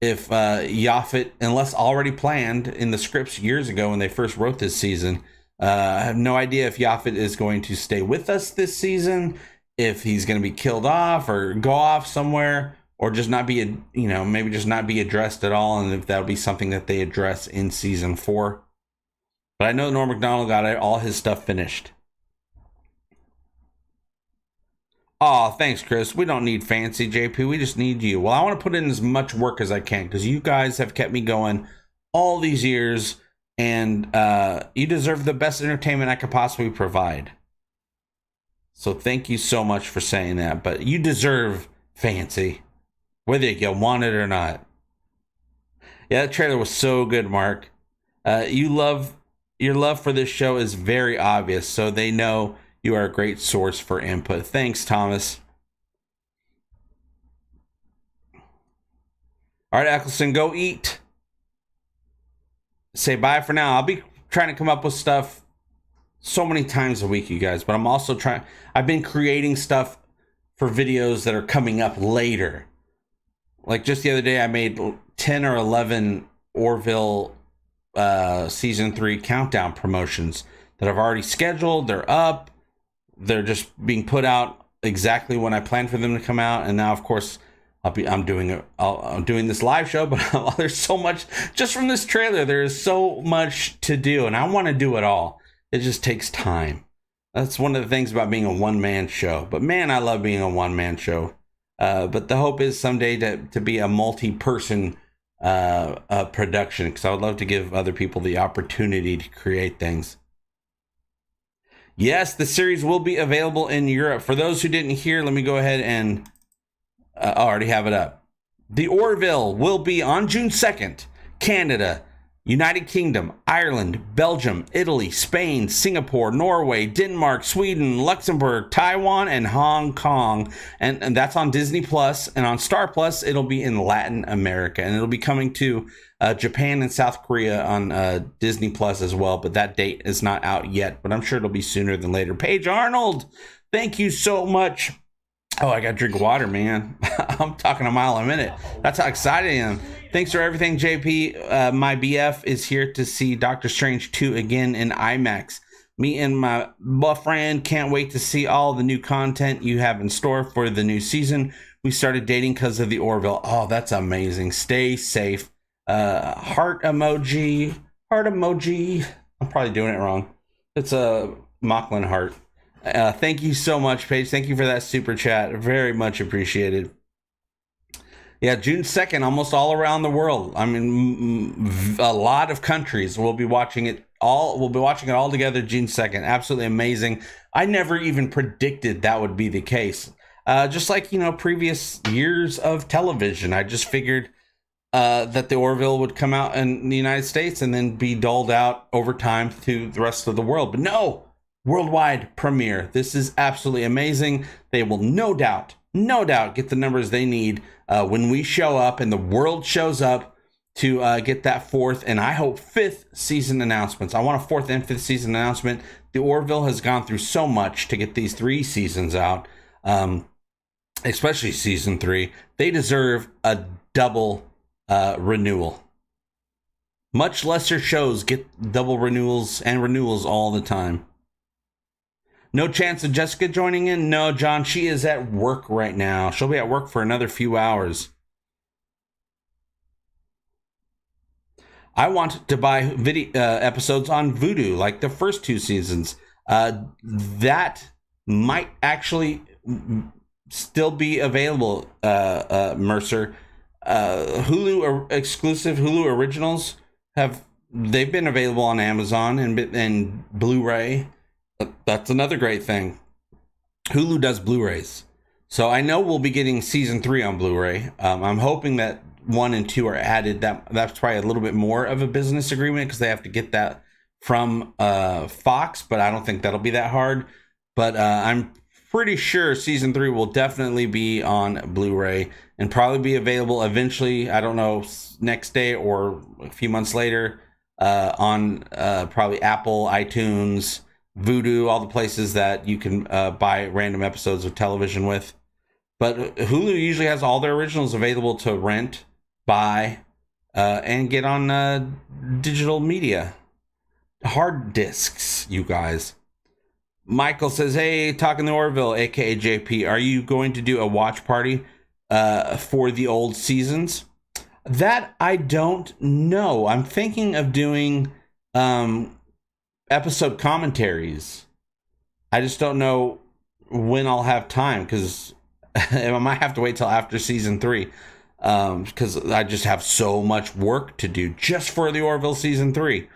if Yaphet, unless already planned in the scripts years ago when they first wrote this season. I have no idea if Yaphet is going to stay with us this season, if he's going to be killed off or go off somewhere, or just not be, maybe just not be addressed at all, and if that'll be something that they address in season 4. But I know Norm Macdonald got all his stuff finished. Oh, thanks, Chris. We don't need fancy, JP. We just need you. Well, I want to put in as much work as I can, because you guys have kept me going all these years, and you deserve the best entertainment I could possibly provide. So thank you so much for saying that. But you deserve fancy, whether you want it or not. Yeah, that trailer was so good, Mark. Your love for this show is very obvious, so they know You are a great source for input. Thanks, Thomas. All right, Eccleston, go eat. Say bye for now. I'll be trying to come up with stuff so many times a week, you guys, but I'm also trying. I've been creating stuff for videos that are coming up later. Like just the other day, I made 10 or 11 Orville season 3 countdown promotions that I've already scheduled. They're up. They're just being put out exactly when I planned for them to come out. And now, of course, I'm doing this live show, but there's so much just from this trailer. There is so much to do, and I want to do it all. It just takes time. That's one of the things about being a one-man show. But man, I love being a one-man show. But the hope is someday to be a multi-person production, because I would love to give other people the opportunity to create things. Yes, the series will be available in Europe. For those who didn't hear, let me go ahead and I already have it up. The Orville will be on June 2nd. Canada, United Kingdom, Ireland, Belgium, Italy, Spain, Singapore, Norway, Denmark, Sweden, Luxembourg, Taiwan, and Hong Kong. And that's on Disney Plus. And on Star Plus, it'll be in Latin America. And it'll be coming to Japan and South Korea on Disney Plus as well. But that date is not out yet. But I'm sure it'll be sooner than later. Paige Arnold, thank you so much. Oh, I got to drink water, man. I'm talking a mile a minute. That's how excited I am. Thanks for everything, JP. My BF is here to see Doctor Strange 2 again in IMAX. Me and my boyfriend can't wait to see all the new content you have in store for the new season. We started dating because of the Orville. Oh, that's amazing. Stay safe. Heart emoji. Heart emoji. I'm probably doing it wrong. It's a Mocklin heart. Thank you so much, Paige. Thank you for that super chat. Very much appreciated. Yeah, June 2nd, almost all around the world. I mean, a lot of countries will be watching it all. We'll be watching it all together June 2nd. Absolutely amazing. I never even predicted that would be the case. Just like, previous years of television, I just figured that the Orville would come out in the United States and then be doled out over time to the rest of the world. But no. Worldwide premiere. This is absolutely amazing. They will no doubt get the numbers they need when we show up and the world shows up to get that 4th and I hope 5th season announcements. I want a 4th and 5th season announcement. The Orville has gone through so much to get these 3 seasons out, especially season 3. They deserve a double renewal. Much lesser shows get double renewals and renewals all the time. No chance of Jessica joining in? No, John, she is at work right now. She'll be at work for another few hours. I want to buy video episodes on Vudu, like the first 2 seasons. That might actually still be available, Mercer. Hulu exclusive Hulu originals they've been available on Amazon and Blu-ray. That's another great thing. Hulu does Blu-rays. So I know we'll be getting season 3 on Blu-ray. I'm hoping that 1 and 2 are added. That's probably a little bit more of a business agreement because they have to get that from Fox, but I don't think that'll be that hard. But I'm pretty sure season 3 will definitely be on Blu-ray and probably be available eventually. I don't know, next day or a few months later on probably Apple, iTunes, Vudu, all the places that you can buy random episodes of television with. But Hulu usually has all their originals available to rent, buy, and get on digital media. Hard discs, you guys. Michael says, hey, talking to Orville, aka JP, are you going to do a watch party for the old seasons? That I don't know. I'm thinking of doing episode commentaries. I just don't know when I'll have time because I might have to wait till after season 3 because I just have so much work to do just for the Orville season 3.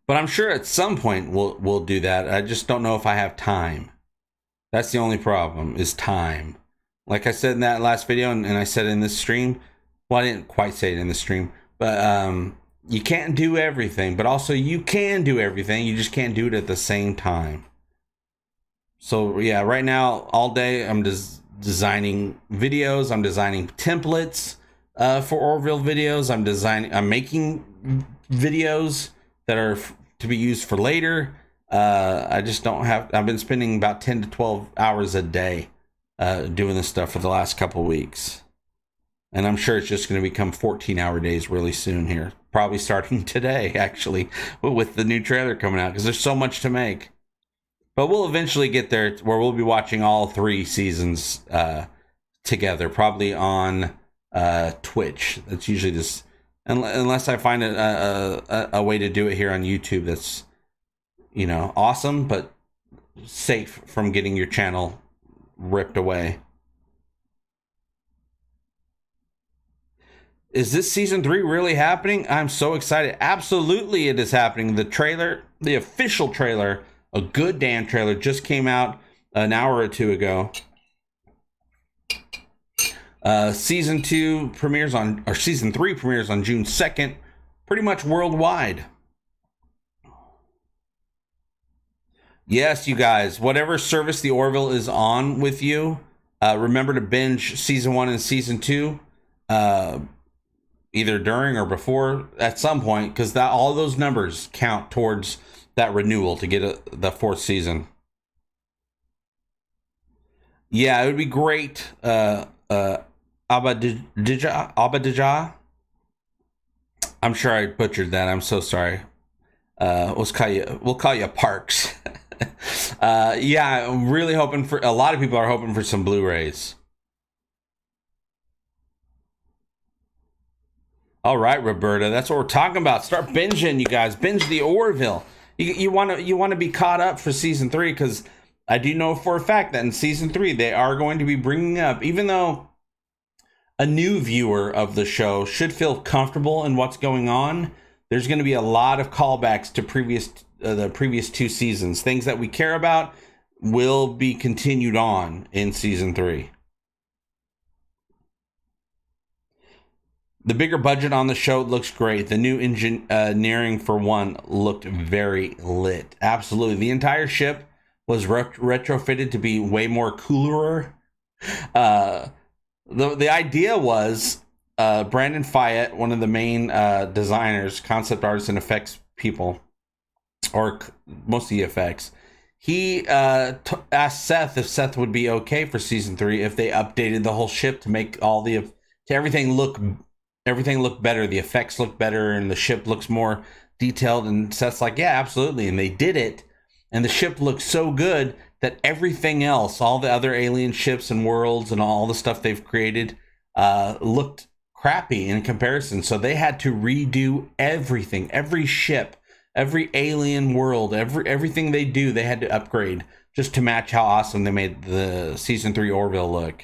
But I'm sure at some point we'll do that. I just don't know if I have time. That's the only problem, is time. Like I said in that last video, and I said in this stream, well, I didn't quite say it in the stream, but you can't do everything, but also you can do everything. You just can't do it at the same time. So yeah, right now all day I'm just designing videos. I'm designing templates for Orville videos. I'm making videos that are to be used for later. I just don't have. I've been spending about 10 to 12 hours a day doing this stuff for the last couple weeks, and I'm sure it's just going to become 14-hour days really soon here. Probably starting today, actually, with the new trailer coming out, because there's so much to make. But we'll eventually get there where we'll be watching all 3 seasons together, probably on Twitch. That's usually just, unless I find a way to do it here on YouTube that's, awesome, but safe from getting your channel ripped away. Is this season 3 really happening? I'm so excited. Absolutely it is happening. The official trailer, a good damn trailer, just came out an hour or 2 ago. Season 3 premieres on June 2nd, pretty much worldwide. Yes, you guys, whatever service the Orville is on with you, remember to binge season 1 and season 2, either during or before at some point, because all those numbers count towards that renewal to get the 4th season. Yeah, it would be great. Abadija. I'm sure I butchered that. I'm so sorry. We'll call you Parks. Yeah, I'm really hoping for, a lot of people are hoping for some Blu-rays. All right, Roberta, that's what we're talking about. Start binging, you guys. Binge the Orville. You want to be caught up for season 3, because I do know for a fact that in season 3 they are going to be bringing up, even though a new viewer of the show should feel comfortable in what's going on, there's going to be a lot of callbacks to the previous 2 seasons. Things that we care about will be continued on in season 3. The bigger budget on the show looks great. The new engineering, for one, looked very lit. Absolutely. The entire ship was retrofitted to be way more cooler. The idea was Brandon Fayette, one of the main designers, concept artists, and effects people, or most of the effects, he asked Seth if Seth would be okay for season 3 if they updated the whole ship to make everything look better, the effects look better, and the ship looks more detailed. And Seth's like, yeah, absolutely. And they did it, and the ship looked so good that everything else, all the other alien ships and worlds and all the stuff they've created, looked crappy in comparison. So they had to redo everything, every ship, every alien world, everything they do, they had to upgrade just to match how awesome they made the season 3 Orville look.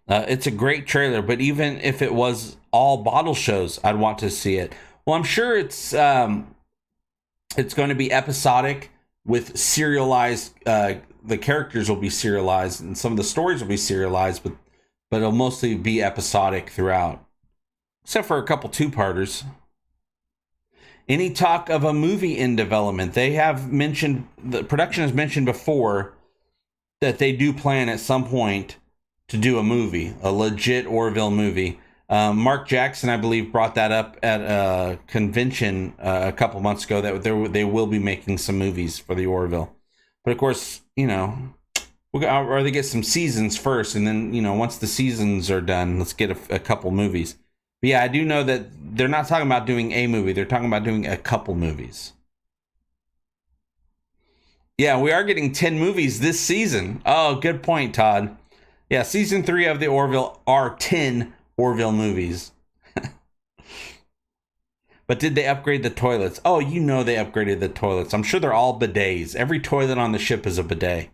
It's a great trailer, but even if it was all bottle shows, I'd want to see it. Well, I'm sure it's going to be episodic with serialized. The characters will be serialized, and some of the stories will be serialized, but it'll mostly be episodic throughout, except for a couple 2-parters. Any talk of a movie in development? They have mentioned, the production has mentioned before that they do plan at some point to do a movie, a legit Orville movie. Mark Jackson, I believe, brought that up at a convention a couple months ago, that they will be making some movies for the Orville. But of course, I'd rather get some seasons first, and then, once the seasons are done, let's get a couple movies. But yeah, I do know that they're not talking about doing a movie. They're talking about doing a couple movies. Yeah, we are getting 10 movies this season. Oh, good point, Todd. Yeah, season 3 of the Orville are 10 Orville movies. But did they upgrade the toilets? Oh, they upgraded the toilets. I'm sure they're all bidets. Every toilet on the ship is a bidet.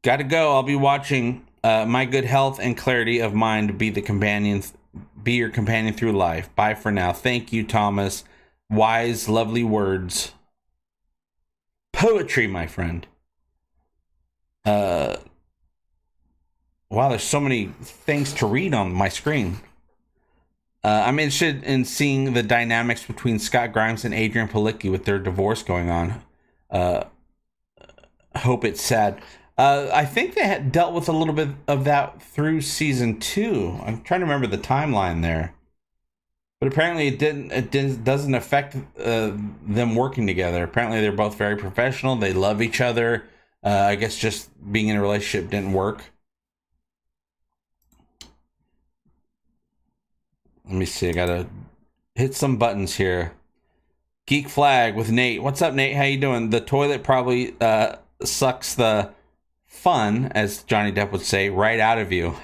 Gotta go. I'll be watching my good health and clarity of mind be your companion through life. Bye for now. Thank you, Thomas. Wise, lovely words. Poetry, my friend. Wow, there's so many things to read on my screen. I'm interested in seeing the dynamics between Scott Grimes and Adrian Palicki with their divorce going on. Hope it's sad. I think they had dealt with a little bit of that through season 2. I'm trying to remember the timeline there, but apparently it didn't. Doesn't affect them working together. Apparently they're both very professional. They love each other. I guess just being in a relationship didn't work. Let me see. I gotta hit some buttons here. Geek Flag with Nate. What's up, Nate? How you doing? The toilet probably sucks the fun, as Johnny Depp would say, right out of you.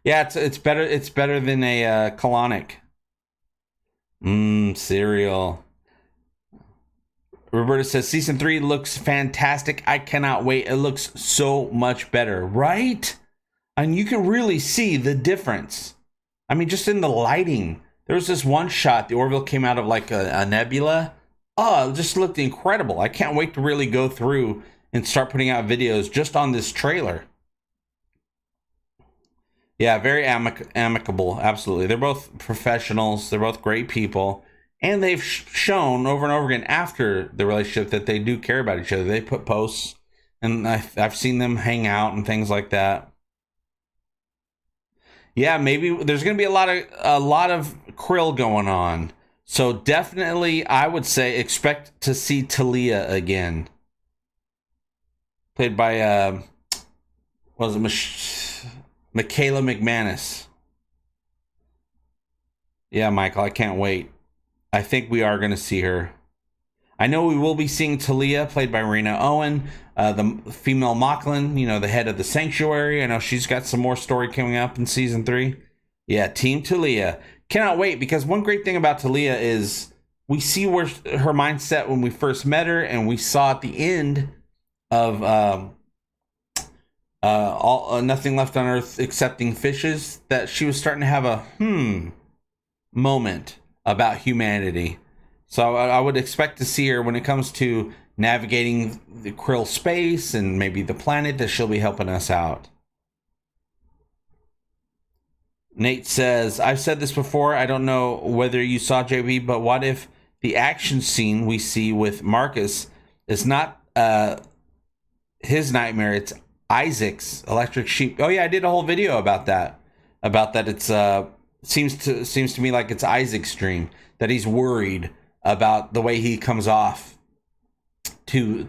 Yeah, it's better. It's better than a colonic. Cereal. Roberta says season 3 looks fantastic. I cannot wait. It looks so much better, right? And you can really see the difference. I mean, just in the lighting. There was this one shot, the Orville came out of like a nebula. Oh, it just looked incredible. I can't wait to really go through and start putting out videos just on this trailer. Yeah, very amicable, absolutely. They're both professionals. They're both great people. And they've shown over and over again after the relationship that they do care about each other. They put posts, and I've seen them hang out and things like that. Yeah, maybe there's going to be a lot of Krill going on. So definitely, I would say expect to see Talia again, played by Michaela McManus. Yeah, Michael, I can't wait. I think we are going to see her. I know we will be seeing Talia, played by Rena Owen, the female Mocklin, you know, the head of the Sanctuary. I know she's got some more story coming up in season 3. Yeah, Team Talia. Cannot wait, because one great thing about Talia is we see where her mindset when we first met her, and we saw at the end of Nothing Left on Earth Excepting Fishes that she was starting to have a moment about humanity. So I would expect to see her when it comes to navigating the Krill space and maybe the planet, that she'll be helping us out. Nate says, I've said this before, I don't know whether you saw JB, but what if the action scene we see with Marcus is not his nightmare, it's Isaac's electric sheep? Oh yeah, I did a whole video about that. It's seems to me like it's Isaac's dream, that he's worried about the way he comes off to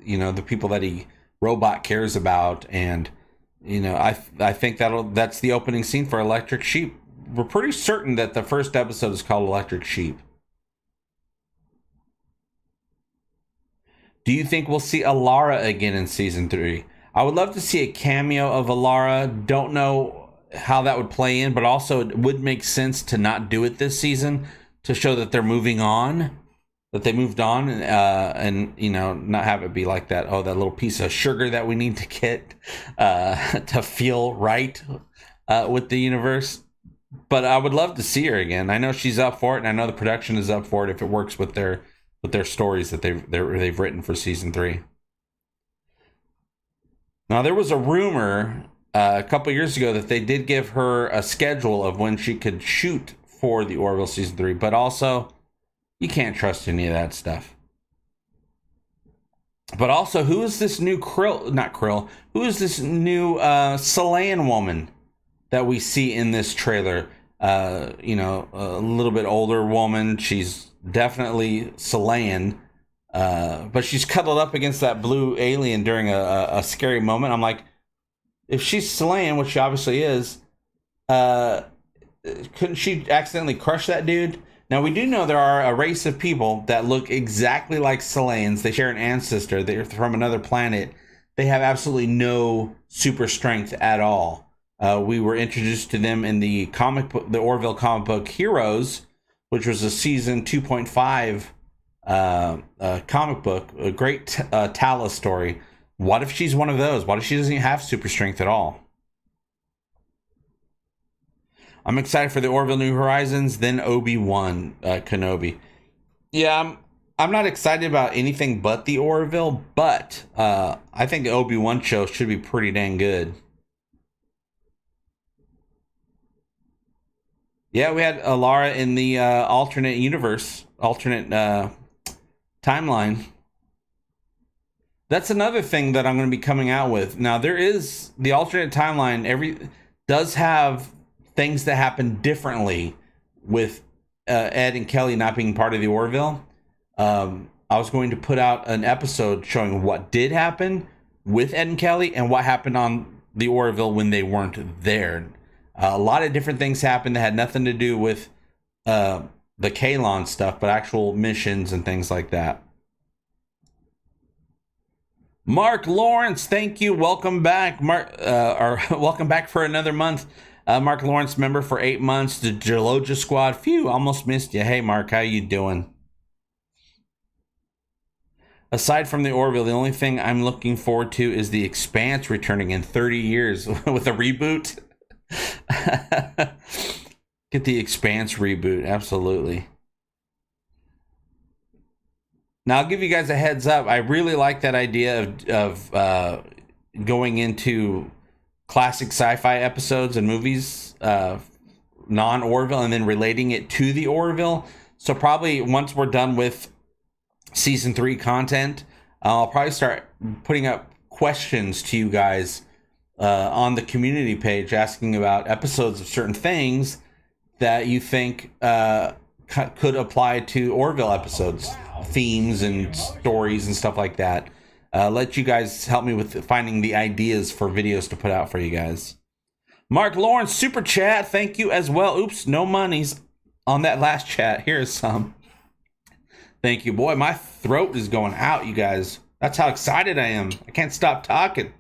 you know, the people that he robot cares about. And you know, I think that's the opening scene for Electric Sheep. We're pretty certain that the first episode is called Electric Sheep. Do you think we'll see Alara again in season 3? I would love to see a cameo of Alara. Don't know how that would play in, but also it would make sense to not do it this season, to show that they're moving on, that they moved on, and you know, not have it be like that, oh, that little piece of sugar that we need to get to feel right with the universe. But I would love to see her again. I know she's up for it, and I know the production is up for it if it works with their stories that they've written for season 3. Now, there was a rumor a couple years ago that they did give her a schedule of when she could shoot for the Orville season 3, but also you can't trust any of that stuff. But also, who is this new who is this new Selayan woman that we see in this trailer? You know, a little bit older woman. She's definitely Selayan, but she's cuddled up against that blue alien during a scary moment. I'm like, if she's Selayan, which she obviously is, couldn't she accidentally crush that dude? Now, we do know there are a race of people that look exactly like Selayans. They share an ancestor. They're from another planet. They have absolutely no super strength at all. We were introduced to them in the Orville comic book Heroes, which was a season 2.5 comic book, a great Tala story. What if she's one of those? What if she doesn't even have super strength at all? I'm excited for the Orville New Horizons, then Obi-Wan Kenobi. Yeah, I'm not excited about anything but the Orville, but I think the Obi-Wan show should be pretty dang good. Yeah, we had Alara in the alternate universe, alternate timeline. That's another thing that I'm going to be coming out with. Now, there is the alternate timeline. Does have things that happen differently with Ed and Kelly not being part of the Orville. I was going to put out an episode showing what did happen with Ed and Kelly and what happened on the Orville when they weren't there. A lot of different things happened that had nothing to do with the Kalon stuff, but actual missions and things like that. Mark Lawrence, thank you. Welcome back, Mark. Welcome back for another month. Mark Lawrence, member for 8 months. The Geologia Squad. Phew, almost missed you. Hey, Mark, how you doing? Aside from the Orville, the only thing I'm looking forward to is the Expanse returning in 30 years with a reboot. Get the Expanse reboot, absolutely. Now, I'll give you guys a heads up. I really like that idea of going into classic sci-fi episodes and movies, non-Orville, and then relating it to the Orville. So probably once we're done with season 3 content, I'll probably start putting up questions to you guys on the community page, asking about episodes of certain things that you think could apply to Orville episodes, themes and stories and stuff like that. Let you guys help me with finding the ideas for videos to put out for you guys. Mark Lawrence, super chat, thank you as well. Oops, no monies on that last chat. Here's some. Thank you. Boy, my throat is going out, you guys. That's how excited I am. I can't stop talking.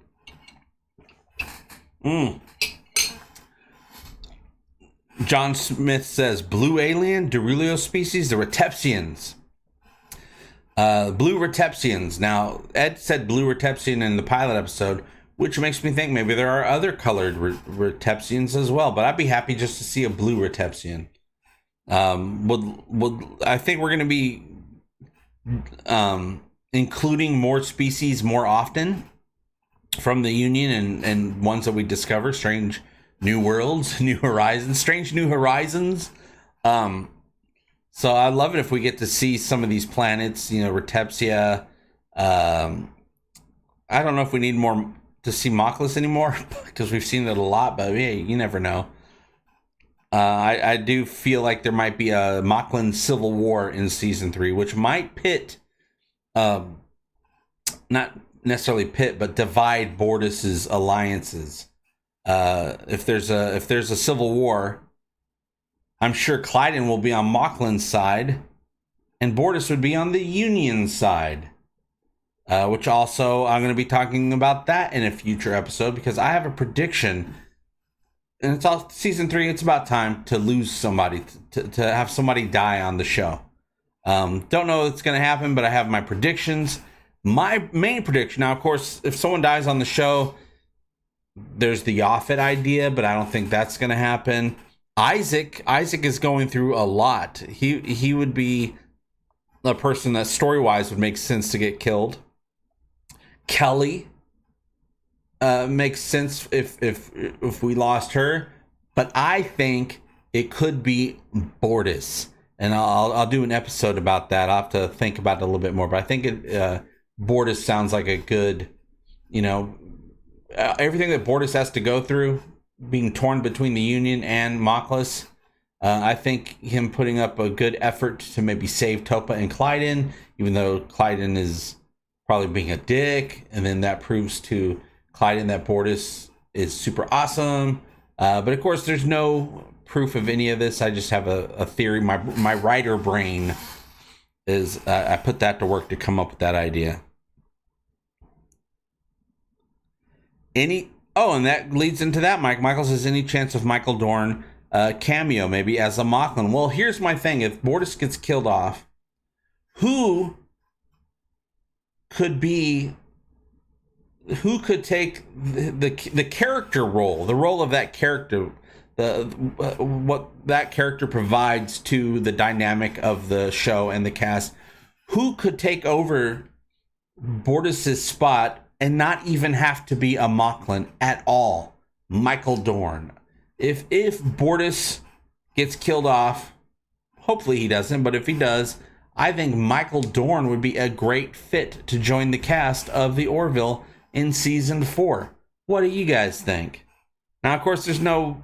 John Smith says, blue alien, Derulio species, the Retepsians. Blue Retepsians. Now, Ed said blue Retepsian in the pilot episode, which makes me think maybe there are other colored Retepsians as well, but I'd be happy just to see a blue Retepsian. I think we're going to be including more species more often from the Union and ones that we discover, strange new worlds, new horizons, strange new horizons. So I love it if we get to see some of these planets, you know, Retepsia. I don't know if we need more to see Mocklus anymore because we've seen it a lot, but hey, you never know. I do feel like there might be a Mocklin civil war in season 3, which might pit, not necessarily pit, but divide Bortus's alliances. If there's a civil war, I'm sure Clyden will be on Mocklin's side, and Bortus would be on the Union side. Which also I'm going to be talking about that in a future episode because I have a prediction. And it's all season 3. It's about time to lose somebody, to have somebody die on the show. Don't know if it's going to happen, but I have my predictions. My main prediction, now, of course, if someone dies on the show, there's the Offit idea, but I don't think that's going to happen. Isaac is going through a lot. He would be a person that story-wise would make sense to get killed. Kelly makes sense if we lost her, but I think it could be Bortus, and I'll do an episode about that. I'll have to think about it a little bit more, but I think Bortus sounds like a good, you know, everything that Bortus has to go through, being torn between the Union and Mocklus. I think him putting up a good effort to maybe save Topa and Clyden, even though Clyden is probably being a dick, and then that proves to Clyden that Bortus is super awesome. But of course, there's no proof of any of this. I just have a theory. My writer brain is I put that to work to come up with that idea. And that leads into that. Michael says, any chance of Michael Dorn cameo maybe as a Mocklin? Well, here's my thing. If Bortus gets killed off, who could take the character role, the role of that character, what that character provides to the dynamic of the show and the cast? Who could take over Bortus's spot and not even have to be a Mocklin at all? Michael Dorn. If Bortus gets killed off. Hopefully he doesn't, but if he does, I think Michael Dorn would be a great fit to join the cast of the Orville in season 4. What do you guys think? Now, of course, there's no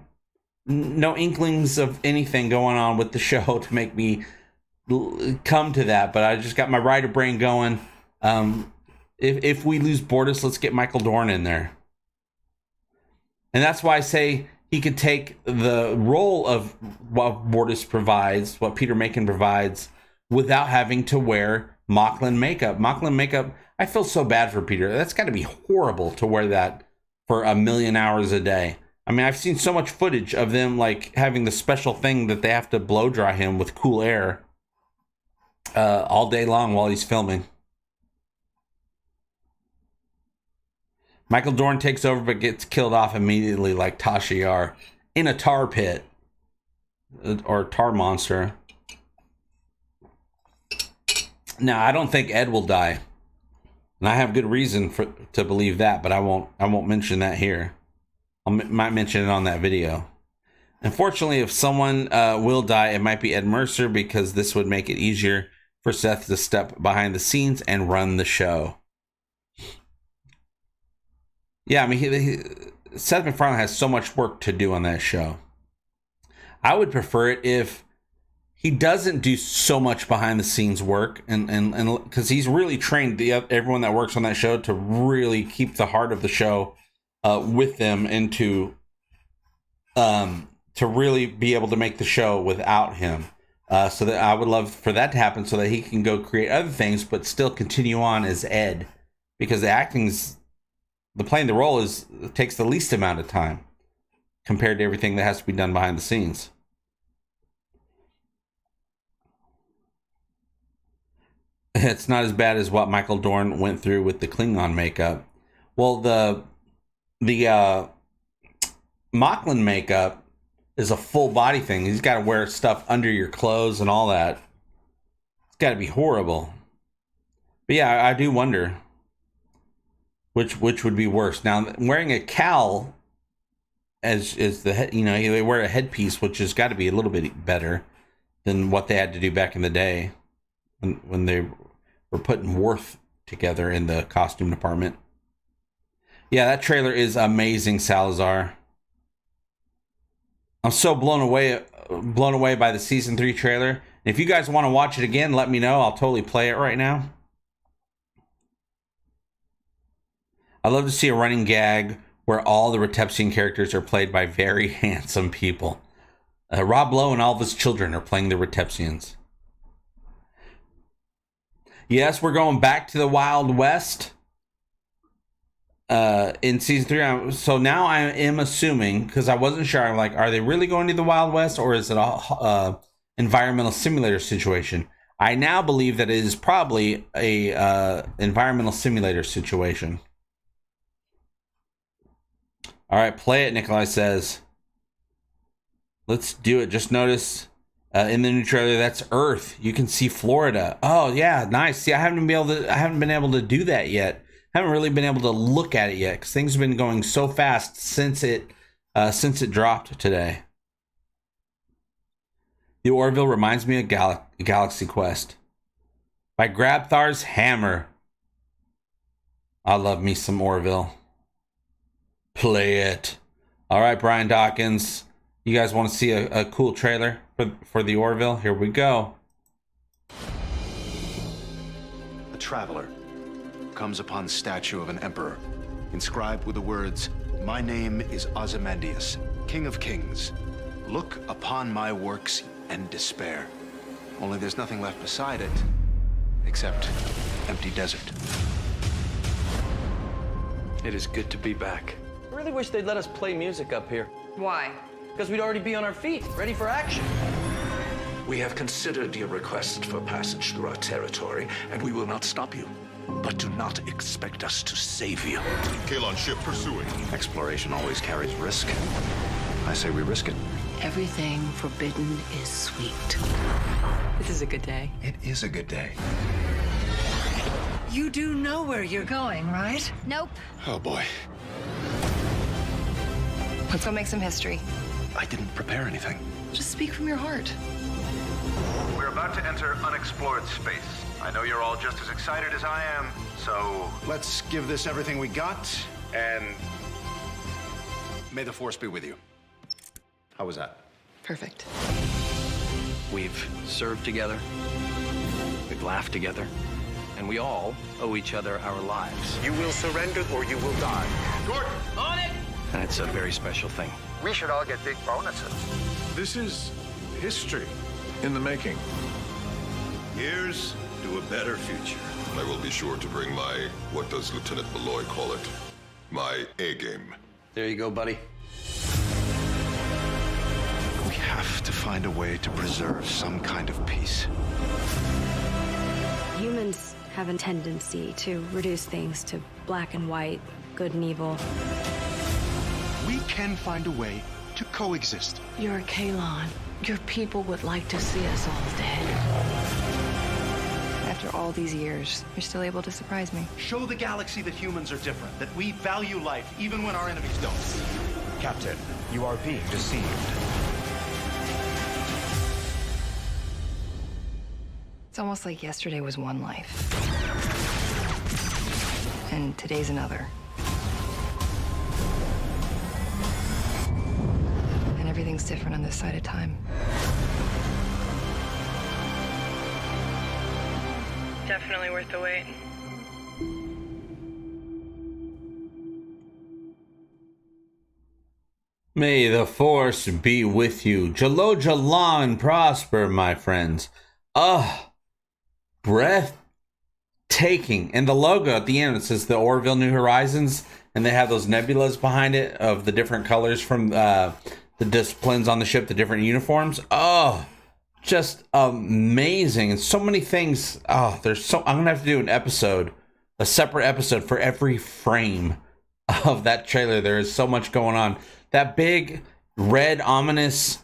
inklings of anything going on with the show to make me come to that, but I just got my writer brain going. If we lose Bortus, let's get Michael Dorn in there. And that's why I say he could take the role of what Bortus provides, what Peter Macon provides, without having to wear Mocklin makeup. Mocklin makeup, I feel so bad for Peter. That's got to be horrible to wear that for 1,000,000 hours a day. I mean, I've seen so much footage of them like having the special thing that they have to blow dry him with cool air all day long while he's filming. Michael Dorn takes over but gets killed off immediately like Tasha Yar in a tar pit or tar monster. Now, I don't think Ed will die. And I have good reason to believe that, but I won't mention that here. I might mention it on that video. Unfortunately, if someone will die, it might be Ed Mercer, because this would make it easier for Seth to step behind the scenes and run the show. Yeah, I mean, Seth MacFarlane has so much work to do on that show. I would prefer it if he doesn't do so much behind the scenes work, and because he's really trained everyone that works on that show to really keep the heart of the show with them, and to really be able to make the show without him. So that I would love for that to happen, so that he can go create other things, but still continue on as Ed, because playing the role takes the least amount of time compared to everything that has to be done behind the scenes. It's not as bad as what Michael Dorn went through with the Klingon makeup. Well, the Mocklin makeup is a full body thing. He's got to wear stuff under your clothes and all that. It's got to be horrible. But yeah, I do wonder which would be worse. Now, wearing a cowl as the head, they wear a headpiece, which has got to be a little bit better than what they had to do back in the day when they were putting Worf together in the costume department. Yeah, that trailer is amazing, Salazar. I'm so blown away by the season 3 trailer. And if you guys want to watch it again, let me know. I'll totally play it right now. I'd love to see a running gag where all the Retepsian characters are played by very handsome people. Rob Lowe and all of his children are playing the Retepsians. Yes, we're going back to the Wild West in season 3. So now I am assuming, because I wasn't sure, I'm like, are they really going to the Wild West, or is it a environmental simulator situation? I now believe that it is probably a environmental simulator situation. All right, play it, Nikolai says. Let's do it. Just notice in the new trailer, that's Earth. You can see Florida. Oh yeah, nice. See, I haven't been able to do that yet. I haven't really been able to look at it yet, because things have been going so fast since it dropped today. The Orville reminds me of Galaxy Quest by Grabthar's Hammer. I love me some Orville. Play it. All right, Brian Dawkins. You guys want to see a cool trailer for the Orville? Here we go. A traveler comes upon the statue of an emperor, inscribed with the words, "My name is Ozymandias, King of Kings. Look upon my works and despair." Only there's nothing left beside it, except empty desert. It is good to be back. I really wish they'd let us play music up here. Why? Because we'd already be on our feet, ready for action. We have considered your request for passage through our territory, and we will not stop you. But do not expect us to save you. Kalon ship pursuing. Exploration always carries risk. I say we risk it. Everything forbidden is sweet. This is a good day. It is a good day. You do know where you're going, right? Nope. Oh boy. Let's go make some history. I didn't prepare anything. Just speak from your heart. We're about to enter unexplored space. I know you're all just as excited as I am, so Let's give this everything we got, and may the Force be with you. How was that? Perfect. We've served together. We've laughed together. And we all owe each other our lives. You will surrender or you will die. Gordon, on it! And it's a very special thing. We should all get big bonuses. This is history in the making. Here's to a better future. I will be sure to bring my, what does Lieutenant Malloy call it? My A game. There you go, buddy. We have to find a way to preserve some kind of peace. Humans have a tendency to reduce things to black and white, good and evil. We can find a way to coexist. You're a Kalon. Your people would like to see us all dead. After all these years, you're still able to surprise me. Show the galaxy that humans are different, that we value life even when our enemies don't. Captain, you are being deceived. It's almost like yesterday was one life. And today's another. And everything's different on this side of time. Definitely worth the wait. May the Force be with you. Jaloja long and prosper, my friends. Breathtaking. And the logo at the end, it says the Orville New Horizons, and they have those nebulas behind it of the different colors from the disciplines on the ship, the different uniforms. Just amazing. And so many things. I'm gonna have to do a separate episode for every frame of that trailer. There is so much going on. That big red ominous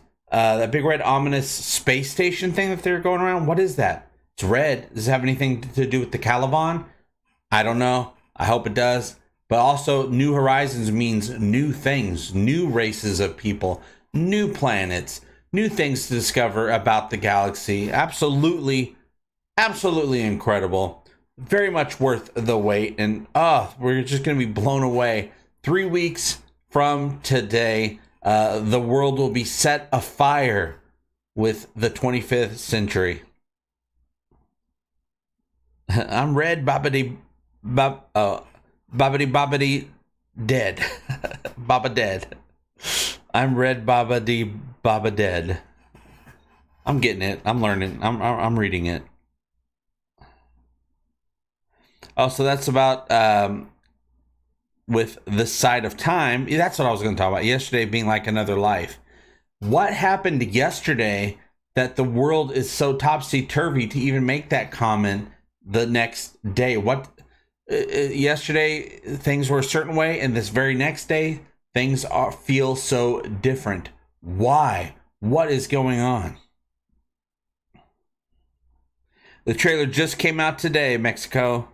space station thing that they're going around. What is that? It's red. Does it have anything to do with the Caliban? I don't know. I hope it does. But also, New Horizons means new things, new races of people, new planets, new things to discover about the galaxy. Absolutely, absolutely incredible. Very much worth the wait. And we're just going to be blown away. 3 weeks from today, the world will be set afire with the 25th century. I'm red, bobbity dead. Baba dead. I'm red, bobbity Baba dead. I'm getting it. I'm learning. I'm reading it. Oh, so that's about with the side of time. That's what I was going to talk about. Yesterday being like another life. What happened yesterday that the world is so topsy-turvy to even make that comment the next day? Yesterday things were a certain way, and this very next day things feel so different. Why? What is going on? The trailer just came out today, Mexico.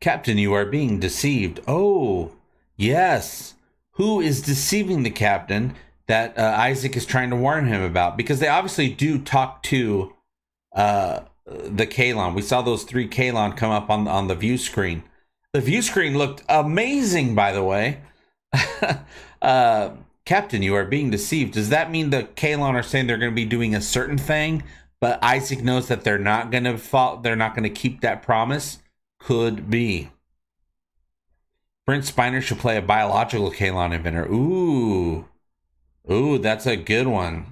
Captain, you are being deceived. Oh, yes. Who is deceiving the captain that Isaac is trying to warn him about? Because they obviously do talk to the Kalon. We saw those 3 Kalon come up on the view screen. The view screen looked amazing, by the way. Captain, you are being deceived. Does that mean the Kalon are saying they're going to be doing a certain thing, but Isaac knows that they're not going to keep that promise? Could be. Brent Spiner should play a biological Kalon inventor. Ooh, that's a good one.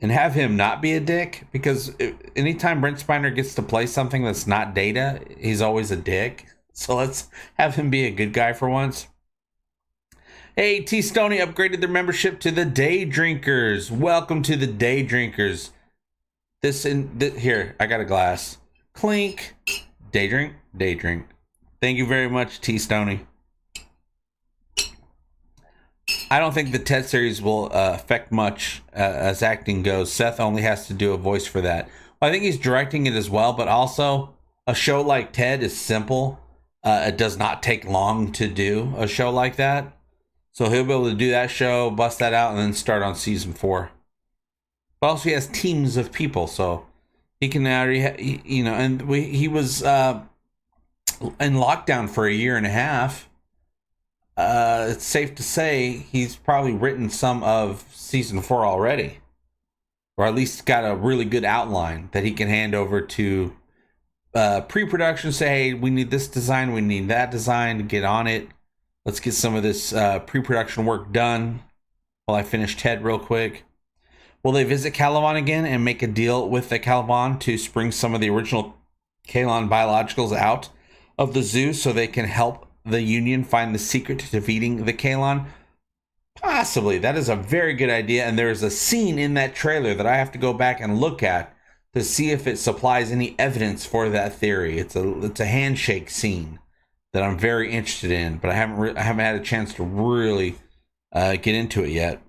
And have him not be a dick, because anytime Brent Spiner gets to play something that's not Data, he's always a dick. So let's have him be a good guy for once. Hey, T Stoney upgraded their membership to the Day Drinkers. Welcome to the Day Drinkers. Here, I got a glass. Clink. Day drink. Thank you very much, T Stoney. I don't think the TED series will affect much as acting goes. Seth only has to do a voice for that. Well, I think he's directing it as well, but also a show like TED is simple. It does not take long to do a show like that. So he'll be able to do that show, bust that out, and then start on season 4. But also he has teams of people, so he can already, you know, and he was in lockdown for a year and a half. It's safe to say he's probably written some of season 4 already, or at least got a really good outline that he can hand over to pre-production. Say, hey, we need this design, we need that design, to get on it. Let's get some of this pre-production work done while I finish Ted real quick. Will they visit Caliban again and make a deal with the Caliban to spring some of the original Kalon biologicals out of the zoo so they can help the Union find the secret to defeating the Kalon? Possibly. That is a very good idea, and there's a scene in that trailer that I have to go back and look at to see if it supplies any evidence for that theory. It's a handshake scene that I'm very interested in, but I haven't had a chance to really get into it yet.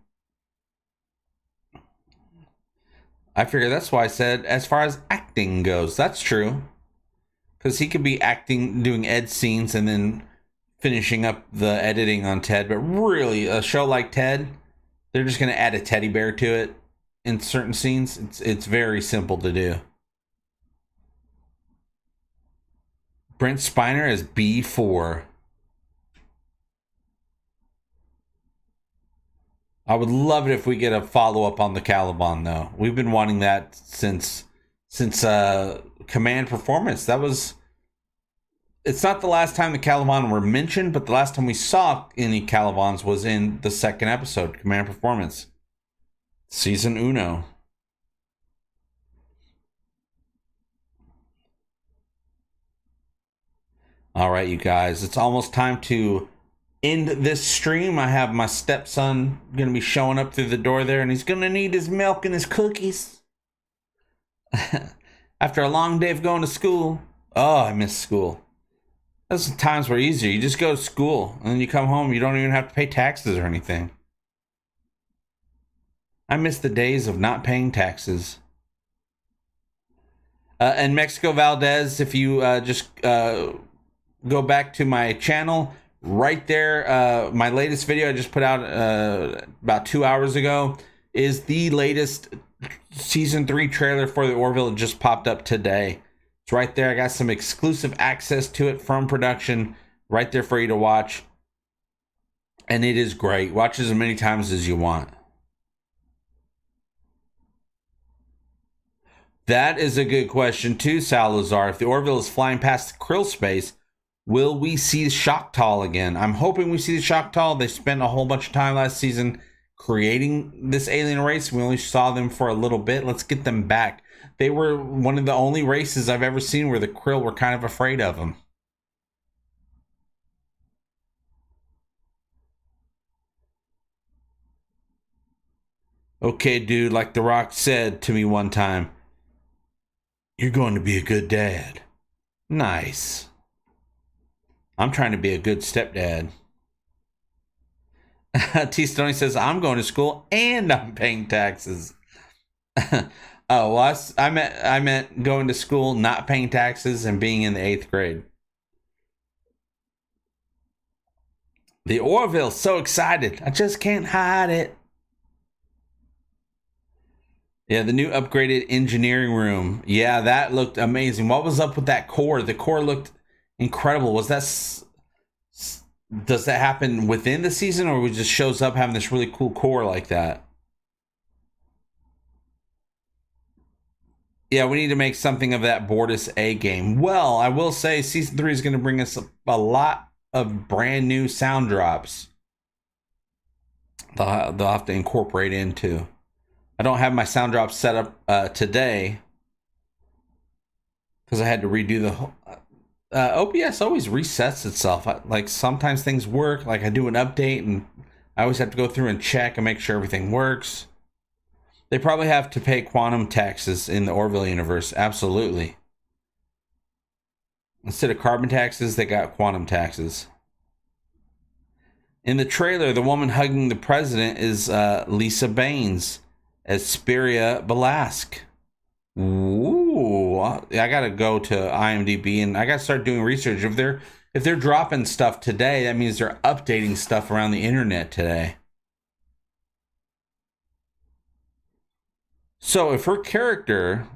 I figure that's why I said as far as acting goes, that's true. Because he could be acting, doing Ed scenes, and then finishing up the editing on Ted. But really, a show like Ted, they're just going to add a teddy bear to it in certain scenes. It's very simple to do. Brent Spiner as B4. I would love it if we get a follow-up on the Caliban, though. We've been wanting that since Command Performance. It's not the last time the Caliban were mentioned, but the last time we saw any Calibans was in the second episode, Command Performance. Season Uno. All right, you guys. It's almost time to end this stream. I have my stepson going to be showing up through the door there, and he's going to need his milk and his cookies. After a long day of going to school. Oh, I miss school. Those times were easier. You just go to school, and then you come home. You don't even have to pay taxes or anything. I miss the days of not paying taxes. And Mexico Valdez, if you just go back to my channel, right there, my latest video I just put out about 2 hours ago is the latest season 3 trailer for the Orville. It just popped up today. It's right there. I got some exclusive access to it from production right there for you to watch. And it is great. Watch as many times as you want. That is a good question too, Salazar. If the Orville is flying past the Krill space, will we see Choctaw again? I'm hoping we see the Choctaw. They spent a whole bunch of time last season creating this alien race. We only saw them for a little bit. Let's get them back. They were one of the only races I've ever seen where the Krill were kind of afraid of them. Okay, dude, like The Rock said to me one time, you're going to be a good dad. Nice. I'm trying to be a good stepdad. T. Stoney says, I'm going to school and I'm paying taxes. Oh, well, I meant going to school, not paying taxes, and being in the 8th grade. The Orville, so excited. I just can't hide it. Yeah, the new upgraded engineering room. Yeah, that looked amazing. What was up with that core? The core looked incredible. Was that... Does that happen within the season, or it just shows up having this really cool core like that? Yeah, we need to make something of that Bortus A game. Well, I will say season 3 is going to bring us a lot of brand new sound drops. They'll have to incorporate into. I don't have my sound drops set up today because I had to redo the whole... OBS always resets itself. Like sometimes things work, like I do an update and I always have to go through and check and make sure everything works. They probably have to pay quantum taxes in the Orville universe. Absolutely. Instead of carbon taxes, they got quantum taxes. In the trailer, the woman hugging the president is Lisa Baines as Spiria Balask. Ooh, I gotta go to IMDb and I gotta start doing research. If if they're dropping stuff today, that means they're updating stuff around the internet today. So if her character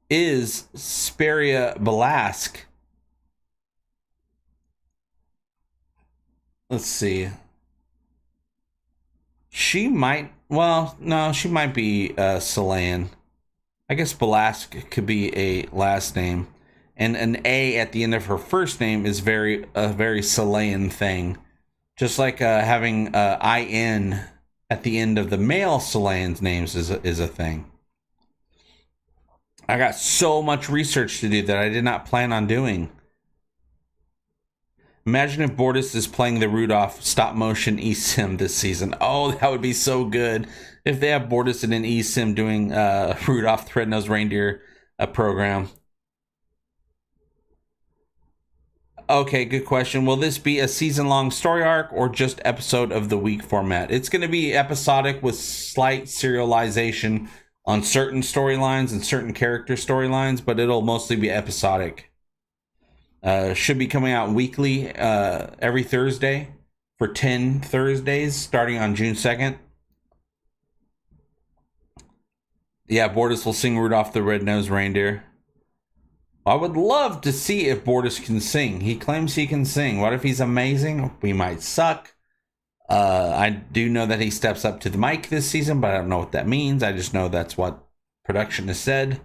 is Speria Belask, let's see. She might, well, no, she might be Selayan. I guess Belask could be a last name. And an A at the end of her first name is a very Selayan thing. Just like having IN at the end of the male Selayan's names is a thing. I got so much research to do that I did not plan on doing. Imagine if Bortus is playing the Rudolph stop motion eSIM this season. Oh, that would be so good. If they have Bortus in an eSIM doing Rudolph the Red-Nosed Reindeer program. Okay, good question. Will this be a season-long story arc or just episode of the week format? It's going to be episodic with slight serialization on certain storylines and certain character storylines, but it'll mostly be episodic. Should be coming out weekly every Thursday for 10 Thursdays starting on June 2nd. Yeah, Bortus will sing Rudolph the Red-Nosed Reindeer. I would love to see if Bortus can sing. He claims he can sing. What if he's amazing? We might suck. I do know that he steps up to the mic this season, but I don't know what that means. I just know that's what production has said.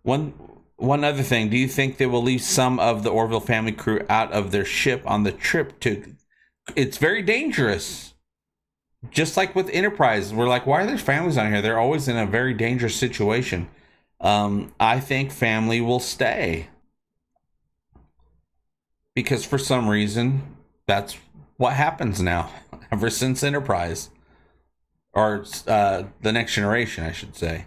One other thing. Do you think they will leave some of the Orville family crew out of their ship on the trip to... It's very dangerous. Just like with Enterprise. We're like, why are there families on here? They're always in a very dangerous situation. I think family will stay. Because for some reason, that's what happens now. Ever since Enterprise. Or the Next Generation, I should say.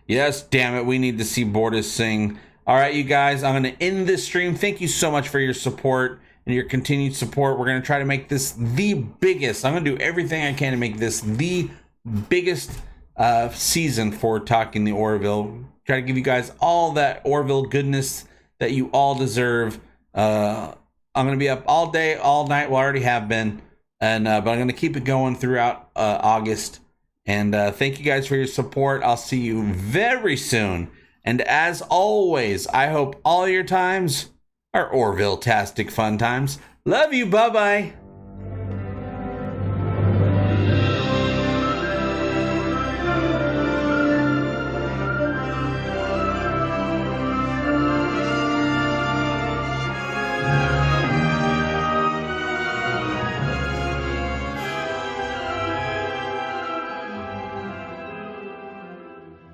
Yes, damn it, we need to see Bortus sing. All right, you guys, I'm going to end this stream. Thank you so much for your support and your continued support. We're going to try to make this the biggest. I'm going to do everything I can to make this the biggest season for Talking the Orville. Try to give you guys all that Orville goodness that you all deserve. I'm going to be up all day, all night. Well, I already have been. But I'm going to keep it going throughout August. And thank you guys for your support. I'll see you very soon. And as always, I hope all your times are Orville-tastic fun times. Love you. Bye-bye.